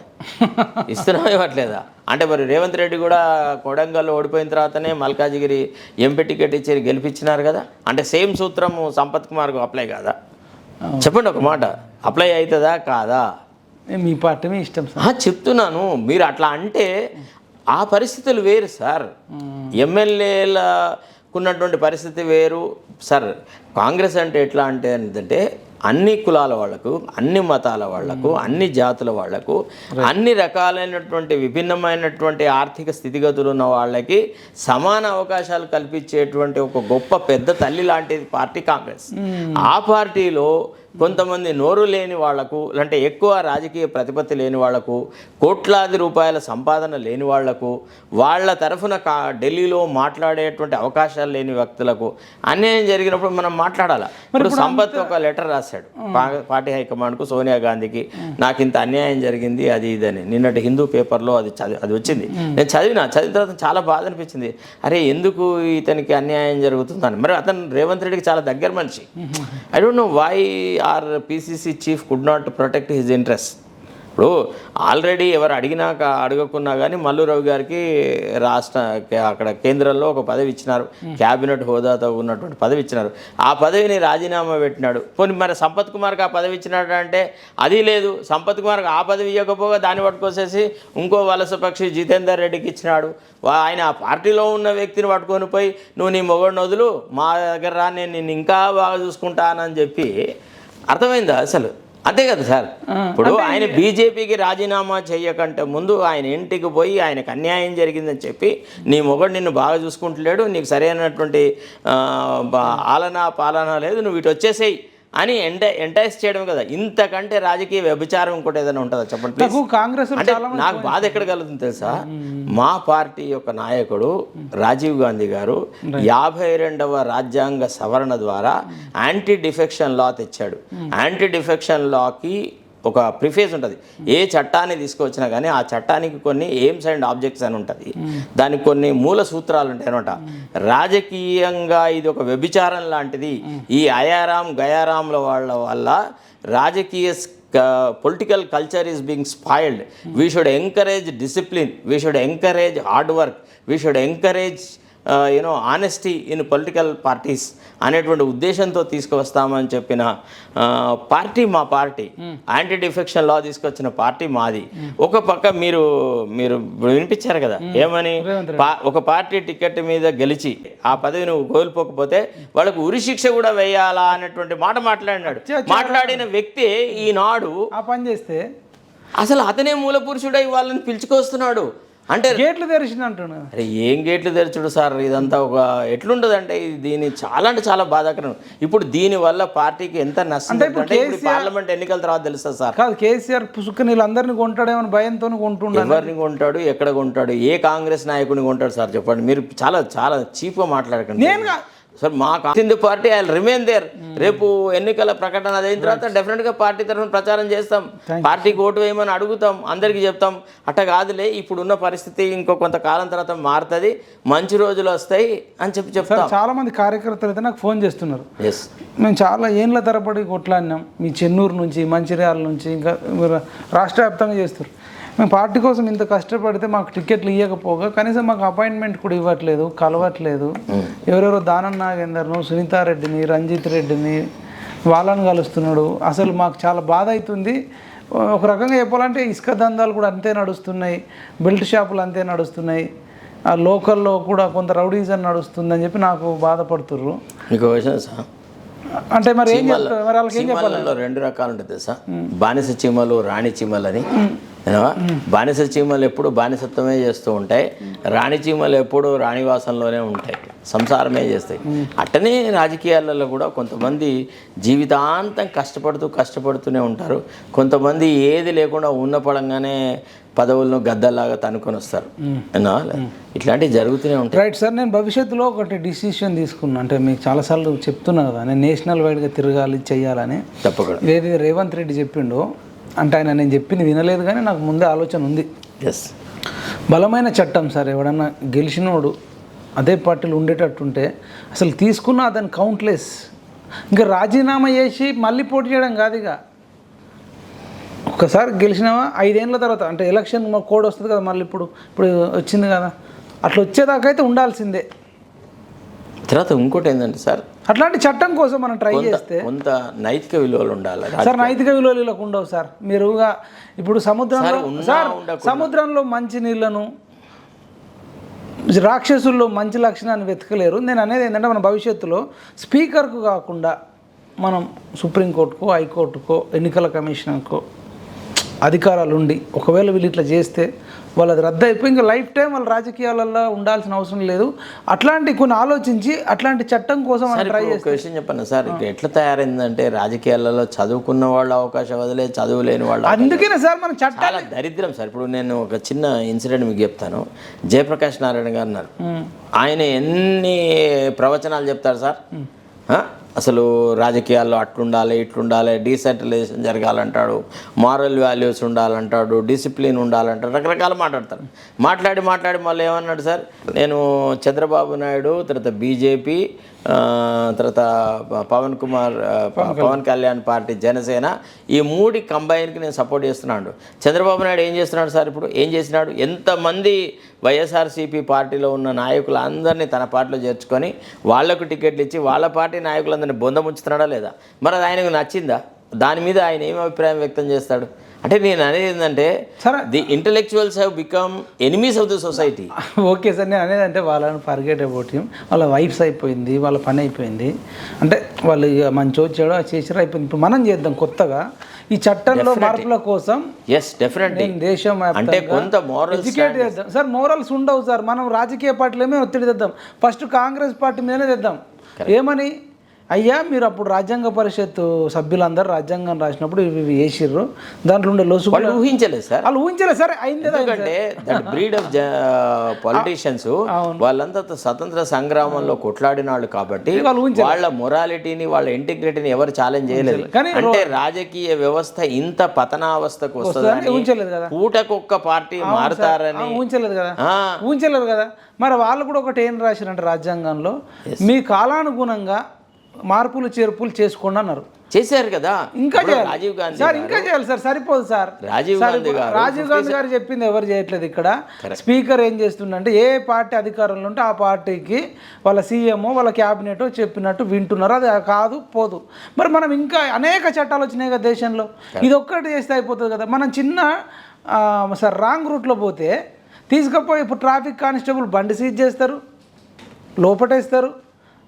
ఇస్తున్నాం, ఇవ్వట్లేదా? అంటే మరి రేవంత్ రెడ్డి కూడా కొడంగల్లో ఓడిపోయిన తర్వాతనే మల్కాజిగిరి ఎంపీ టికెట్ ఇచ్చి గెలిపించినారు కదా. అంటే సేమ్ సూత్రం సంపత్ కుమార్కు అప్లై కాదా? చెప్పండి ఒక మాట, అప్లై అవుతుందా కాదా? మీ పార్టీ మీ ఇష్టం సార్. చెప్తున్నాను, మీరు అట్లా అంటే ఆ పరిస్థితులు వేరు సార్. ఎమ్మెల్యేలకున్నటువంటి పరిస్థితి వేరు సార్. కాంగ్రెస్ అంటే ఎట్లా అంటే ఏంటంటే అన్ని కులాల వాళ్లకు, అన్ని మతాల వాళ్లకు, అన్ని జాతుల వాళ్లకు, అన్ని రకాలైనటువంటి విభిన్నమైనటువంటి ఆర్థిక స్థితిగతులు ఉన్న వాళ్ళకి సమాన అవకాశాలు కల్పించేటువంటి ఒక గొప్ప పెద్ద తల్లి లాంటిది పార్టీ కాంగ్రెస్. ఆ పార్టీలో కొంతమంది నోరు లేని వాళ్లకు, అంటే ఎక్కువ రాజకీయ ప్రతిపత్తి లేని వాళ్లకు, కోట్లాది రూపాయల సంపాదన లేని వాళ్లకు, వాళ్ళ తరఫున ఢిల్లీలో మాట్లాడేటువంటి అవకాశాలు లేని వ్యక్తులకు అన్యాయం జరిగినప్పుడు మనం మాట్లాడాలి. ఇప్పుడు సంపత్ ఒక లెటర్ రాశాడు పార్టీ హైకమాండ్కు, సోనియా గాంధీకి, నాకు ఇంత అన్యాయం జరిగింది అది ఇదని. నిన్నటి హిందూ పేపర్లో అది వచ్చింది. నేను చదివిన తర్వాత చాలా బాధ అనిపించింది. అరే ఎందుకు ఇతనికి అన్యాయం జరుగుతుందని. మరి అతను రేవంత్ రెడ్డికి చాలా దగ్గర మనిషి. I don't know why our PCC chief could not protect his interest. ఇప్పుడు ఆల్రెడీ ఎవరు అడగకున్నా కానీ మల్లు రవి గారికి అక్కడ కేంద్రంలో ఒక పదవి ఇచ్చినారు, క్యాబినెట్ హోదాతో ఉన్నటువంటి పదవి ఇచ్చినారు. ఆ పదవిని రాజీనామా పెట్టినాడు. పోనీ మరి సంపత్ కుమార్కి ఆ పదవి ఇచ్చినాడు అంటే అది లేదు. సంపత్ కుమార్కి ఆ పదవి ఇవ్వకపోగా దాన్ని పట్టుకొసేసి ఇంకో వలస పక్షి జితేందర్ రెడ్డికి ఇచ్చినాడు. ఆయన ఆ పార్టీలో ఉన్న వ్యక్తిని పట్టుకొని పోయి నువ్వు నీ మొగడిని వదులు, మా దగ్గర రా, నేను నిన్ను ఇంకా బాగా చూసుకుంటానని చెప్పి. అర్థమైందా అసలు? అంతే కదా సార్. ఇప్పుడు ఆయన బీజేపీకి రాజీనామా చేయకంటే ముందు ఆయన ఇంటికి పోయి ఆయనకు అన్యాయం జరిగిందని చెప్పి, నీ మొగడు నిన్ను బాగా చూసుకుంటలేడు, నీకు సరైనటువంటి పాలన లేదు, నువ్వు ఇటు వచ్చేసేయి అని ఎంటైజ్ చేయడం కదా. ఇంతకంటే రాజకీయ వ్యభిచారం ఇంకోటి ఏదైనా ఉంటుందా చెప్పండి. కాంగ్రెస్ అంటే నాకు బాధ ఎక్కడ కలుగుతుంది తెలుసా? మా పార్టీ యొక్క నాయకుడు రాజీవ్ గాంధీ గారు 52వ రాజ్యాంగ సవరణ ద్వారా యాంటీ డిఫెక్షన్ లా తెచ్చాడు. యాంటీ డిఫెక్షన్ లాకి ఒక ప్రిఫేస్ ఉంటుంది. ఏ చట్టాన్ని తీసుకొచ్చినా కానీ ఆ చట్టానికి కొన్ని ఎయిమ్స్ అండ్ ఆబ్జెక్ట్స్ అని ఉంటుంది. దానికి కొన్ని మూల సూత్రాలు ఉంటాయి అనమాట. రాజకీయంగా ఇది ఒక వ్యభిచారం లాంటిది. ఈ అయారాం గయారాంల వాళ్ళ వల్ల రాజకీయ political culture is being spoiled. We should encourage discipline, we should encourage hard work, we should encourage honesty in political parties అనేటువంటి ఉద్దేశంతో తీసుకువస్తామని చెప్పిన పార్టీ మా పార్టీ. యాంటీ డిఫెక్షన్ లా తీసుకొచ్చిన పార్టీ మాది. ఒక పక్క మీరు వినిపించారు కదా ఏమని, ఒక పార్టీ టికెట్ మీద గెలిచి ఆ పదవి నువ్వు కోల్పోకపోతే వాళ్ళకు ఉరిశిక్ష కూడా వేయాలా అనేటువంటి మాట మాట్లాడిన వ్యక్తి ఈనాడు ఆ పని చేస్తే అసలు అతనే మూల పురుషుడై వాళ్ళని పిలుచుకొస్తున్నాడు. అంటే గేట్లు తెరిచింది అంటున్నా. అరే ఏం గేట్లు తెరచుడు సార్, ఇదంతా ఒక ఎట్లుంటుంది అంటే దీని చాలా అంటే చాలా బాధాకరం. ఇప్పుడు దీనివల్ల పార్టీకి ఎంత నష్టం అంటే పార్లమెంట్ ఎన్నికల తర్వాత తెలుస్తుంది సార్. కాదు, కేసీఆర్ పుసుక నీళ్ళందరినీ కొంటాడేమో భయంతో కొంటున్నాడు. ఎవరిని కొంటాడు, ఎక్కడ కొంటాడు, ఏ కాంగ్రెస్ నాయకుడిని కొంటాడు సార్ చెప్పండి. మీరు చాలా చాలా చీప్గా మాట్లాడకండి. నేను సార్ మా Hindu party I remain there. రేపు ఎన్నికల ప్రకటన అయిన తర్వాత డెఫినెట్గా పార్టీ తరఫున ప్రచారం చేస్తాం, పార్టీకి ఓటు వేయమని అడుగుతాం, అందరికీ చెప్తాం. అట్ట కాదులే ఇప్పుడున్న పరిస్థితి ఇంకో కొంతకాలం తర్వాత మారుతుంది, మంచి రోజులు వస్తాయి అని చెప్తాం. చాలా మంది కార్యకర్తలు అయితే నాకు ఫోన్ చేస్తున్నారు. మేము చాలా ఏళ్ళ తరబడి కొట్లాడినాం, మీ చెన్నూరు నుంచి, మంచిర్యాల నుంచి, ఇంకా రాష్ట్ర వ్యాప్తంగా చేస్తారు. మేము పార్టీ కోసం ఇంత కష్టపడితే మాకు టికెట్లు ఇవ్వకపోగా కనీసం మాకు అపాయింట్మెంట్ కూడా ఇవ్వట్లేదు, కలవట్లేదు. ఎవరెవరో దానం నాగేందర్ను, సునీతారెడ్డిని, రంజిత్ రెడ్డిని వాళ్ళని కలుస్తున్నాడు. అసలు మాకు చాలా బాధ అవుతుంది. ఒక రకంగా చెప్పాలంటే ఇసుక దందాలు కూడా అంతే నడుస్తున్నాయి, బెల్ట్ షాపులు అంతే నడుస్తున్నాయి, ఆ లోకల్లో కూడా కొంత రౌడీజం నడుస్తుందని చెప్పి నాకు బాధపడుతుర్రు. ఇంకో విషయం సార్, అంటే మరి ఏం చెప్తారు, మరి వాళ్ళకి ఏం చెప్పాలి? 2 రకాలు ఉంటుంది సార్, బానిస చీమలు, రాణి చీమలు అని. బానిస చీమలు ఎప్పుడు బానిసత్వమే చేస్తూ ఉంటాయి, రాణి చీమలు ఎప్పుడు రాణివాసంలోనే ఉంటాయి, సంసారమే చేస్తాయి. అట్టనే రాజకీయాలలో కూడా కొంతమంది జీవితాంతం కష్టపడుతూనే ఉంటారు. కొంతమంది ఏది లేకుండా ఉన్న పడంగానే పదవులను గద్దల్లాగా తనుకొని వస్తారు. ఇట్లాంటివి జరుగుతూనే ఉంటాయి. రైట్ సార్, నేను భవిష్యత్తులో ఒకటి డిసిషన్ తీసుకున్నాను. అంటే మీకు చాలాసార్లు చెప్తున్నా కదా, నేను నేషనల్ వైడ్గా తిరగాలి, చెయ్యాలని. తప్పకుండా ఏది రేవంత్ రెడ్డి చెప్పిండో, అంటే ఆయన నేను చెప్పింది వినలేదు కానీ నాకు ముందే ఆలోచన ఉంది. బలమైన చట్టం సార్, ఎవడన్నా గెలిచినోడు అదే పార్టీలు ఉండేటట్టుంటే అసలు తీసుకున్న అతను కౌంట్లెస్, ఇంకా రాజీనామా చేసి మళ్ళీ పోటీ చేయడం కాదు. ఇక ఒక్కసారి గెలిచినావా 5 ఏళ్ళ తర్వాత, అంటే ఎలక్షన్ కోడ్ వస్తుంది కదా మళ్ళీ, ఇప్పుడు వచ్చింది కదా, అట్లా వచ్చేదాకా అయితే ఉండాల్సిందే. తర్వాత ఇంకోటి ఏంటంటే సార్, అట్లాంటి చట్టం కోసం మనం ట్రై చేస్తే కొంత నైతిక విలువలు ఉండాలి సార్. నైతిక విలువలు ఇలా ఉండవు సార్. మీరుగా ఇప్పుడు సముద్రంలో మంచి నీళ్లను, రాక్షసుల్లో మంచి లక్షణాన్ని వెతకలేరు. నేను అనేది ఏంటంటే మన భవిష్యత్తులో స్పీకర్కు కాకుండా మనం సుప్రీంకోర్టుకో, హైకోర్టుకో, ఎన్నికల కమిషన్కో అధికారాలు ఉండి ఒకవేళ వీళ్ళు ఇట్లా చేస్తే వాళ్ళది రద్దు అయిపోయి ఇంకా లైఫ్ టైం వాళ్ళ రాజకీయాలలో ఉండాల్సిన అవసరం లేదు. అట్లాంటి కొన్ని ఆలోచించి అట్లాంటి చట్టం కోసం ట్రై ఒక విషయం చెప్పండి సార్, ఇక ఎట్లా తయారైందంటే రాజకీయాలలో చదువుకున్న వాళ్ళ అవకాశం వదిలే, చదువులేని వాళ్ళు. అందుకనే సార్ మన చట్టం చాలా దరిద్రం సార్. ఇప్పుడు నేను ఒక చిన్న ఇన్సిడెంట్ మీకు చెప్తాను. జయప్రకాష్ నారాయణ గారు ఉన్నారు, ఆయన ఎన్ని ప్రవచనాలు చెప్తారు సార్. అసలు రాజకీయాల్లో అట్లుండాలి, ఇట్లుండాలి, డీసెంట్రలైజేషన్ జరగాలంటాడు, మారల్ వాల్యూస్ ఉండాలంటాడు, డిసిప్లిన్ ఉండాలంటాడు, రకరకాలు మాట్లాడతారు. మాట్లాడి మళ్ళీ ఏమన్నాడు సార్, నేను చంద్రబాబు నాయుడు, తర్వాత బీజేపీ, తర్వాత పవన్ కళ్యాణ్ పార్టీ, జనసేన, ఈ మూడి కంబైన్కి నేను సపోర్ట్ చేస్తున్నాడు. చంద్రబాబు నాయుడు ఏం చేస్తున్నాడు సార్? ఇప్పుడు ఏం చేసినాడు? ఎంతమంది వైఎస్ఆర్సీపీ పార్టీలో ఉన్న నాయకులందరినీ తన పార్టీలో చేర్చుకొని వాళ్లకు టికెట్లు ఇచ్చి వాళ్ళ పార్టీ నాయకులందరినీ బొందముంచుతున్నాడా లేదా? మరి అది ఆయనకు నచ్చిందా? దాని మీద ఆయన ఏం అభిప్రాయం వ్యక్తం చేస్తాడు? అంటే నేను అనేది ఏంటంటే the intellectuals have become enemies of the society. Okay sir, నేను అనేది అంటే వాళ్ళని ఫర్గెట్ అబౌట్ హిమ్, వాళ్ళ వైఫ్స్ అయిపోయింది, వాళ్ళ పని అయిపోయింది, అంటే వాళ్ళు ఇక మంచి వచ్చాడో చేసారో అయిపోయింది. ఇప్పుడు మనం చేద్దాం కొత్తగా ఈ చట్టంలో మార్పుల కోసం. ఎస్, డెఫినెట్లీ దేశం అంటే కొంత మోరల్ ఎడ్యుకేట్ చేద్దాం సార్. మోరల్స్ ఉండవు సార్, మనం రాజకీయ పార్టీల మీద ఒత్తిడి తెద్దాం. ఫస్ట్ కాంగ్రెస్ పార్టీ మీదనే తెద్దాం. ఏమని, అయ్యా మీరు అప్పుడు రాజ్యాంగ పరిషత్ సభ్యులందరూ రాజ్యాంగం రాసినప్పుడు ఇవి వేసిర్రు, దాంట్లో ఉండే లోసు ఊహించలేదు సార్. వాళ్ళు ఊహించలేదు సార్. అయింది ఎందుకంటే దట్ బ్రీడ్ ఆఫ్ పొలిటీషియన్స్ వాళ్ళంతా స్వతంత్ర సంగ్రామంలో కొట్లాడిన వాళ్ళు కాబట్టి వాళ్ళ మొరాలిటీని, వాళ్ళ ఇంటిగ్రిటీని ఎవరు ఛాలెంజ్ చేయలేదు. అంటే రాజకీయ వ్యవస్థ ఇంత పతనావస్థకు వస్తుందని ఊహించలేదు కదా. పూటకొక్క పార్టీ మారుతారని ఊహించలేదు కదా. మరి వాళ్ళు కూడా ఒకటి ఏం రాశారంటే రాజ్యాంగంలో, మీ కాలానుగుణంగా మార్పులు చేర్పులు చేసుకోండి అన్నారు. చేశారు కదా. ఇంకా రాజీవ్ గాంధీ సార్, ఇంకా చేయాలి సార్, సరిపోదు సార్. రాజీవ్ గాంధీ గారు చెప్పింది ఎవరు చేయట్లేదు ఇక్కడ. స్పీకర్ ఏం చేస్తుండంటే ఏ పార్టీ అధికారంలో ఉంటే ఆ పార్టీకి వాళ్ళ సీఎంఓ వాళ్ళ క్యాబినెట్ చెప్పినట్టు వింటున్నారు. అది కాదు పోదు. మరి మనం ఇంకా అనేక చట్టాలు వచ్చినాయి కదా దేశంలో, ఇది ఒక్కటి చేస్తే అయిపోతుంది కదా. మనం చిన్న సార్ రాంగ్ రూట్లో పోతే తీసుకుపోయి ఇప్పుడు ట్రాఫిక్ కానిస్టేబుల్ బండి సీజ్ చేస్తారు, లోపటేస్తారు.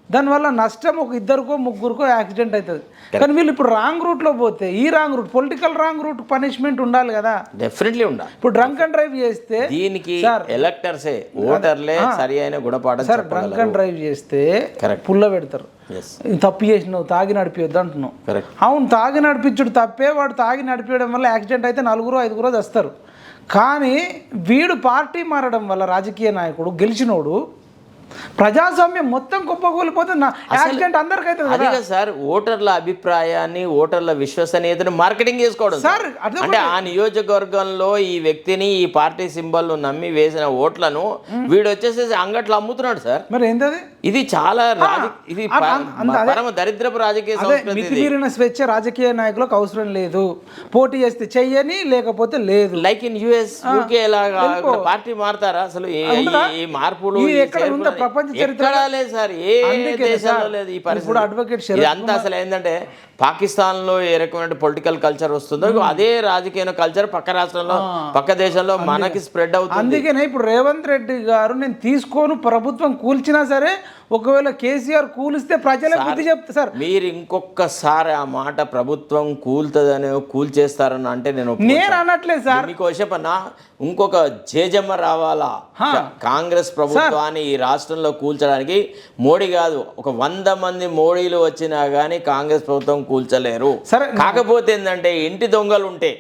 దానివల్ల నష్టం ఒక ఇద్దరికో ముగ్గురికో యాక్సిడెంట్ అవుతుంది. కానీ వీళ్ళు ఇప్పుడు రాంగ్ రూట్లో పోతే, ఈ wrong route political wrong route punishment ఉండాలి కదా. డెఫినెట్లీ ఉండాలి. ఇప్పుడు డ్రంక్ అండ్ డ్రైవ్ చేస్తే దీనికి ఎలక్టర్సే, ఓటర్లే సరి అయిన గుణపాఠం సార్. డ్రంక్ అండ్ డ్రైవ్ చేస్తే పుల్ల పెడతారు. తప్పు చేసినావు, తాగి నడిపియొద్దు అంటున్నావు. అవును, తాగి నడిపించుడు తప్పే. వాడు తాగి నడిపించడం వల్ల యాక్సిడెంట్ అయితే 4-5 వస్తారు. కానీ వీడు పార్టీ మారడం వల్ల రాజకీయ నాయకుడు గెలిచినోడు ప్రజాస్వామ్యం మొత్తం కుప్పకూలిపోతుంది. యాక్సిడెంట్ అందరికీ అవుతుంది అదే కదా సార్. ఓటర్ల అభిప్రాయాన్ని, ఓటర్ల విశ్వసనీయతను మార్కెటింగ్ చేసుకోవడం సార్. అంటే ఆ నియోజకవర్గంలో ఈ వ్యక్తిని, ఈ పార్టీ సింబల్ నమ్మి వేసిన ఓట్లను వీడు వచ్చేసేసి అంగట్లో అమ్ముతున్నాడు సార్. మరి ఏంటది? ఇది చాలా ఇది పరమ దరిద్రపు రాజకీయ సంస్కృతి. మితిమీరిన స్వేచ్ఛ రాజకీయ నాయకులకు అవసరం లేదు. పోటీ చేస్తే చెయ్యని, లేకపోతే లేదు. లైక్ ఇన్ యుఎస్, యూకే లాగా పార్టీ మారుతారా అసలు? ఈ మార్పులు ప్రపంచ చరిత్ర లేదు సార్, ఏ దేశంలో లేదు ఈ పరిస్థితి. అడ్వకేట్ అంతా అసలు ఏంటంటే పాకిస్తాన్లో ఏ రకమైన పొలిటికల్ కల్చర్ వస్తుందో అదే రాజకీయ కల్చర్ పక్క రాష్ట్రంలో, పక్క దేశంలో మనకి స్ప్రెడ్ అవుతుంది. అందుకనే ఇప్పుడు రేవంత్ రెడ్డి గారు నేను తీసుకోను, ప్రభుత్వం కూల్చినా సరే, ఒకవేళ కేసీఆర్ కూలిస్తే ప్రజలే బుద్ధి చెప్తా సార్. మీరు ఇంకొకసారి ఆ మాట ప్రభుత్వం కూల్తుందని, కూల్చేస్తారని అంటే నేను అనట్లేదు సార్. మీకు చెప్పన్నా, ఇంకొక జేజమ్మ రావాలా కాంగ్రెస్ ప్రభుత్వాన్ని ఈ రాష్ట్రంలో కూల్చడానికి? మోడీ కాదు, ఒక 100 మంది మోడీలు వచ్చినా కానీ కాంగ్రెస్ ప్రభుత్వం కూల్చలేరు. కాకపోతే ఏంటంటే ఇంటి దొంగలు ఉంటే,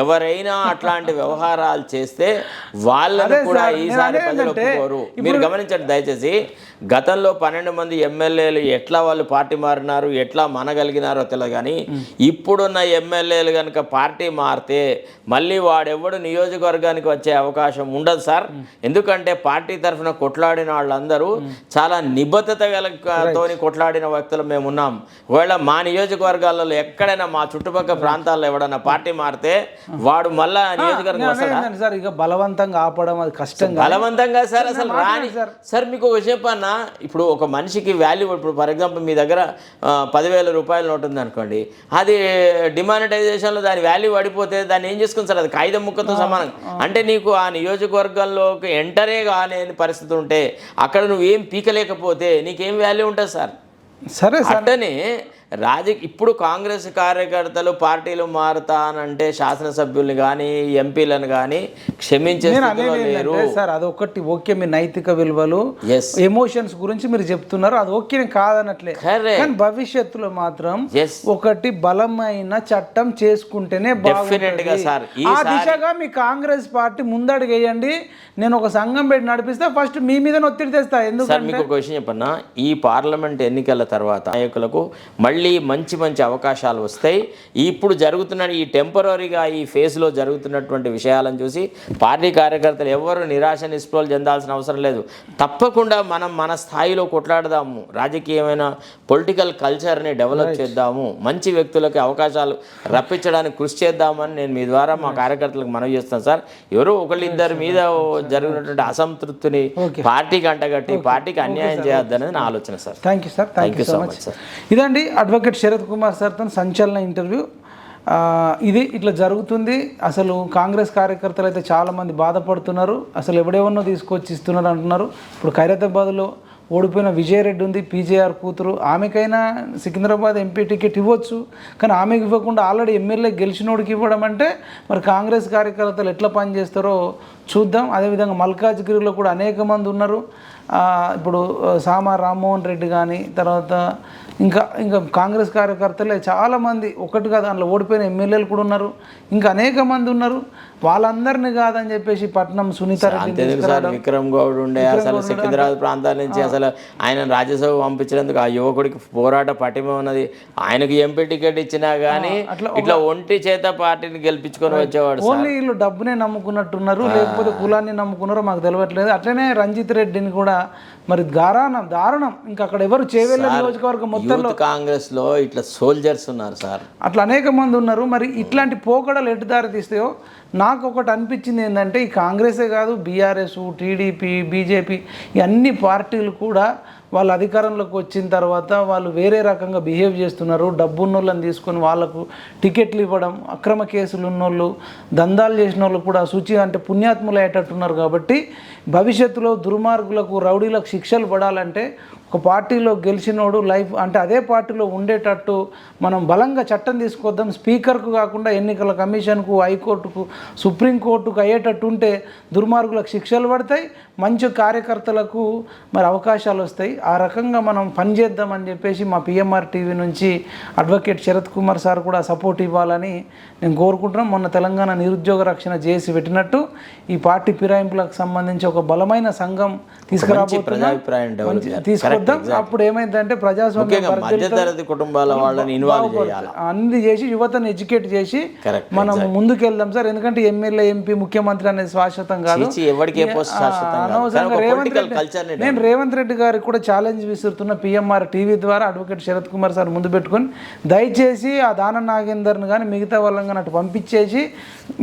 ఎవరైనా అట్లాంటి వ్యవహారాలు చేస్తే వాళ్ళని కూడా ఈసారి ప్రజలు ఒప్పుకోరు. మీరు గమనించండి దయచేసి. గతంలో 12 మంది ఎమ్మెల్యేలు ఎట్లా వాళ్ళు పార్టీ మారినారు, ఎట్లా మనగలిగినారో తెలియదు. కానీ ఇప్పుడున్న ఎమ్మెల్యేలు కనుక పార్టీ మారితే మళ్ళీ వాడెవడు నియోజకవర్గానికి వచ్చే అవకాశం ఉండదు సార్. ఎందుకంటే పార్టీ తరఫున కొట్లాడిన వాళ్ళందరూ చాలా నిబద్ధత తోని కొట్లాడిన వ్యక్తులు మేము ఉన్నాం. ఒకవేళ మా నియోజకవర్గాలలో ఎక్కడైనా, మా చుట్టుపక్కల ప్రాంతాల్లో ఎవడన్నా పార్టీ మారితే వాడు మళ్ళా నియోజకవర్గం వస్తాడా సార్? ఇక బలవంతంగా ఆపడం అది కష్టం. బలవంతంగా సార్ అసలు రాని సార్. మీకు ఒక చెప్పన్నా, ఇప్పుడు ఒక మనిషికి వాల్యూ, ఇప్పుడు ఫర్ ఎగ్జాంపుల్ మీ దగ్గర 10,000 రూపాయల నోట్ ఉంది అనుకోండి, అది డిమానిటైజేషన్లో దాని వాల్యూ పడిపోతే దాన్ని ఏం చేసుకుని సార్? అది కాగితం ముక్కతో సమానం. అంటే నీకు ఆ నియోజకవర్గంలోకి ఎంటరే కాలేని పరిస్థితి ఉంటే, అక్కడ నువ్వేం పీకలేకపోతే నీకేం వాల్యూ ఉంటుంది సార్? సరే అట్టనే ఇప్పుడు కాంగ్రెస్ కార్యకర్తలు పార్టీలు మారుతానంటే శాసనసభ్యుల్ని కానీ ఎంపీలను కానీ క్షమించే స్థితిలో లేరు సార్. అదొకటి ఓకే, మీ నైతిక విలువలు ఎమోషన్స్ గురించి మీరు చెప్తున్నారు, అది ఓకే, నేను కాదనట్లే. కానీ భవిష్యత్తులో మాత్రం ఒకటి బలమైన చట్టం చేసుకుంటేనే బాగుంటుంది సార్. ఆ దిశగా మీ కాంగ్రెస్ పార్టీ ముందడుగు వేయండి. నేను ఒక సంఘం పెట్టి నడిపిస్తా, ఫస్ట్ మీ మీద ఒత్తిడి తెస్తా. ఎందుకంటే మీకు ఒక విషయం చెప్పన్నా, ఈ పార్లమెంట్ ఎన్నికల తర్వాత నాయకులకు మళ్ళీ మంచి మంచి అవకాశాలు వస్తాయి. ఇప్పుడు జరుగుతున్న ఈ టెంపరీగా ఈ ఫేజ్లో జరుగుతున్నటువంటి విషయాలను చూసి పార్టీ కార్యకర్తలు ఎవరు నిరాశ నిస్పృహలు చెందాల్సిన అవసరం లేదు. తప్పకుండా మనం మన స్థాయిలో కొట్లాడదాము, రాజకీయమైన పొలిటికల్ కల్చర్ని డెవలప్ చేద్దాము, మంచి వ్యక్తులకి అవకాశాలు రప్పించడానికి కృషి చేద్దామని నేను మీ ద్వారా మా కార్యకర్తలకు మనవి చేస్తాను సార్. ఎవరో ఒకళ్ళిద్దరి మీద జరిగినటువంటి అసంతృప్తిని పార్టీకి అంటగట్టి పార్టీకి అన్యాయం చేయొద్దనేది నా ఆలోచన sir. Thank you sir, thank you so much sir. ఇదండి అడ్వకేట్ శరత్ కుమార్ సార్తో సంచలన ఇంటర్వ్యూ. ఇది ఇట్లా జరుగుతుంది. అసలు కాంగ్రెస్ కార్యకర్తలు అయితే చాలామంది బాధపడుతున్నారు. అసలు ఎవడెవరినో తీసుకొచ్చి ఇస్తున్నారు అంటున్నారు. ఇప్పుడు ఖైరతాబాద్లో ఓడిపోయిన విజయరెడ్డి ఉంది, పీజేఆర్ కూతురు, ఆమెకైనా సికింద్రాబాద్ ఎంపీ టికెట్ ఇవ్వచ్చు. కానీ ఆమెకి ఇవ్వకుండా ఆల్రెడీ ఎమ్మెల్యే గెలిచినోడికి ఇవ్వడం అంటే మరి కాంగ్రెస్ కార్యకర్తలు ఎట్లా పనిచేస్తారో చూద్దాం. అదేవిధంగా మల్కాజ్గిరిలో కూడా అనేక మంది ఉన్నారు. ఇప్పుడు సామా రామ్మోహన్ రెడ్డి కానీ, తర్వాత ఇంకా కాంగ్రెస్ కార్యకర్తలే చాలామంది, ఒకటి కాదు దాంట్లో ఓడిపోయిన ఎమ్మెల్యేలు కూడా ఉన్నారు, ఇంకా అనేక మంది ఉన్నారు. వాళ్ళందరినీ కాదని చెప్పేసి పట్నం సునీత రెడ్డి, విక్రమ్ గౌడ్ ఉండే అసలు సికింద్రాబాద్ ప్రాంతాల నుంచి అసలు ఆయన రాజ్యసభ పంపించినందుకు ఆ యువకుడికి పోరాట పటిమ ఉన్నది. ఆయనకు ఎంపీ టికెట్ ఇచ్చినా కానీ ఇట్లా ఒంటి చేత పార్టీని గెలిపించుకొని వచ్చేవాడు. ఓన్లీ వీళ్ళు డబ్బునే నమ్ముకున్నట్టున్నారు, లేకపోతే కులాన్ని నమ్ముకున్నారో మాకు తెలియట్లేదు. అట్లనే రంజిత్ రెడ్డిని కూడా మరి దారుణం. ఇంకా అక్కడ ఎవరు చేవేళ్ళ నియోజకవర్గం మొత్తంలో కాంగ్రెస్ లో ఇట్లా సోల్జర్స్ ఉన్నారు సార్, అట్లా అనేక మంది ఉన్నారు. మరి ఇట్లాంటి పోకడలు ఎటు దారి తీస్తాయో నాకు ఒకటి అనిపించింది ఏంటంటే, ఈ కాంగ్రెసే కాదు, బీఆర్ఎస్, టీడీపీ, బీజేపీ, ఈ అన్ని పార్టీలు కూడా వాళ్ళు అధికారంలోకి వచ్చిన తర్వాత వాళ్ళు వేరే రకంగా బిహేవ్ చేస్తున్నారు. డబ్బున్నోళ్ళని తీసుకొని వాళ్ళకు టికెట్లు ఇవ్వడం, అక్రమ కేసులు ఉన్నోళ్ళు, దందాలు చేసిన వాళ్ళు కూడా శుచి అంటే పుణ్యాత్ములు అయ్యేటట్టున్నారు. కాబట్టి భవిష్యత్తులో దుర్మార్గులకు, రౌడీలకు శిక్షలు పడాలంటే ఒక పార్టీలో గెలిచినోడు లైఫ్ అంటే అదే పార్టీలో ఉండేటట్టు మనం బలంగా చట్టం తీసుకొద్దాం. స్పీకర్కు కాకుండా ఎన్నికల కమిషన్కు, హైకోర్టుకు, సుప్రీంకోర్టుకు అయ్యేటట్టు ఉంటే దుర్మార్గులకు శిక్షలు పడతాయి, మంచి కార్యకర్తలకు మరి అవకాశాలు వస్తాయి. ఆ రకంగా మనం పనిచేద్దామని చెప్పేసి మా పిఎంఆర్ టీవీ నుంచి అడ్వకేట్ శరత్ కుమార్ సార్ కూడా సపోర్ట్ ఇవ్వాలని నేను కోరుకుంటున్నాం. మొన్న తెలంగాణ నిరుద్యోగ రక్షణ చేసి పెట్టినట్టు ఈ పార్టీ ఫిరాయింపులకు సంబంధించి ఒక బలమైన సంఘం తీసుకురాబోతున్నాం. అప్పుడు ఏమైందంటే ప్రజాస్వామ్య కుటుంబాల వాళ్ళని ఇన్వాల్వ్ చేయాలి, అన్ని చేసి యువతను ఎడ్యుకేట్ చేసి మనం ముందుకెళ్దాం సార్. ఎందుకంటే ఎమ్మెల్యే, ఎంపీ, ముఖ్యమంత్రి అనేది శాశ్వతం కాదు. నేను రేవంత్ రెడ్డి గారికి కూడా ఛాలెంజ్ విసురుతున్న పిఎంఆర్ టీవీ ద్వారా అడ్వకేట్ శరత్ కుమార్ సార్ ముందు పెట్టుకొని దయచేసి ఆ దాన నాగేందర్ని కానీ మిగతా వాళ్ళని కానీ అటు పంపించేసి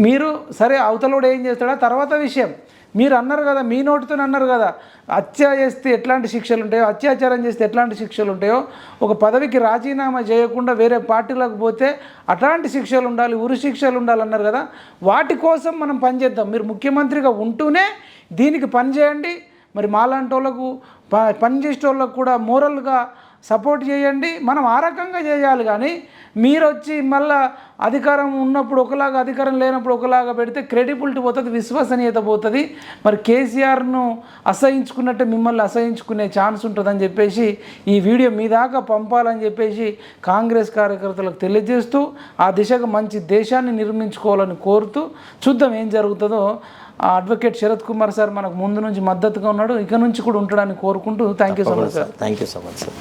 మీరు సరే అవతలోడు ఏం చేస్తాడో తర్వాత విషయం. మీరు అన్నారు కదా, మీ నోటితో అన్నారు కదా, హత్య చేస్తే ఎట్లాంటి శిక్షలు ఉంటాయో, అత్యాచారం చేస్తే ఎట్లాంటి శిక్షలు ఉంటాయో, ఒక పదవికి రాజీనామా చేయకుండా వేరే పార్టీలకు పోతే అట్లాంటి శిక్షలు ఉండాలి, ఉరి శిక్షలు ఉండాలన్నారు కదా. వాటి కోసం మనం పనిచేద్దాం. మీరు ముఖ్యమంత్రిగా ఉంటూనే దీనికి పనిచేయండి. మరి మాలాంటి వాళ్ళకు పనిచేసే వాళ్ళకు కూడా మోరల్గా సపోర్ట్ చేయండి. మనం ఆ రకంగా చేయాలి. కానీ మీరు వచ్చి మళ్ళీ అధికారం ఉన్నప్పుడు ఒకలాగా, అధికారం లేనప్పుడు ఒకలాగా పెడితే క్రెడిబిలిటీ పోతుంది, విశ్వసనీయత పోతుంది. మరి కేసీఆర్ను అసహించుకున్నట్టే మిమ్మల్ని అసహించుకునే ఛాన్స్ ఉంటుందని చెప్పేసి ఈ వీడియో మీ దాకా పంపాలని చెప్పేసి కాంగ్రెస్ కార్యకర్తలకు తెలియజేస్తూ ఆ దిశగా మంచి దేశాన్ని నిర్మించుకోవాలని కోరుతూ చూద్దాం ఏం జరుగుతుందో. అడ్వకేట్ శరత్ కుమార్ సార్ మనకు ముందు నుంచి మద్దతుగా ఉన్నాడు, ఇక నుంచి కూడా ఉంటాడని కోరుకుంటూ thank you so much sir. Thank you so much sir.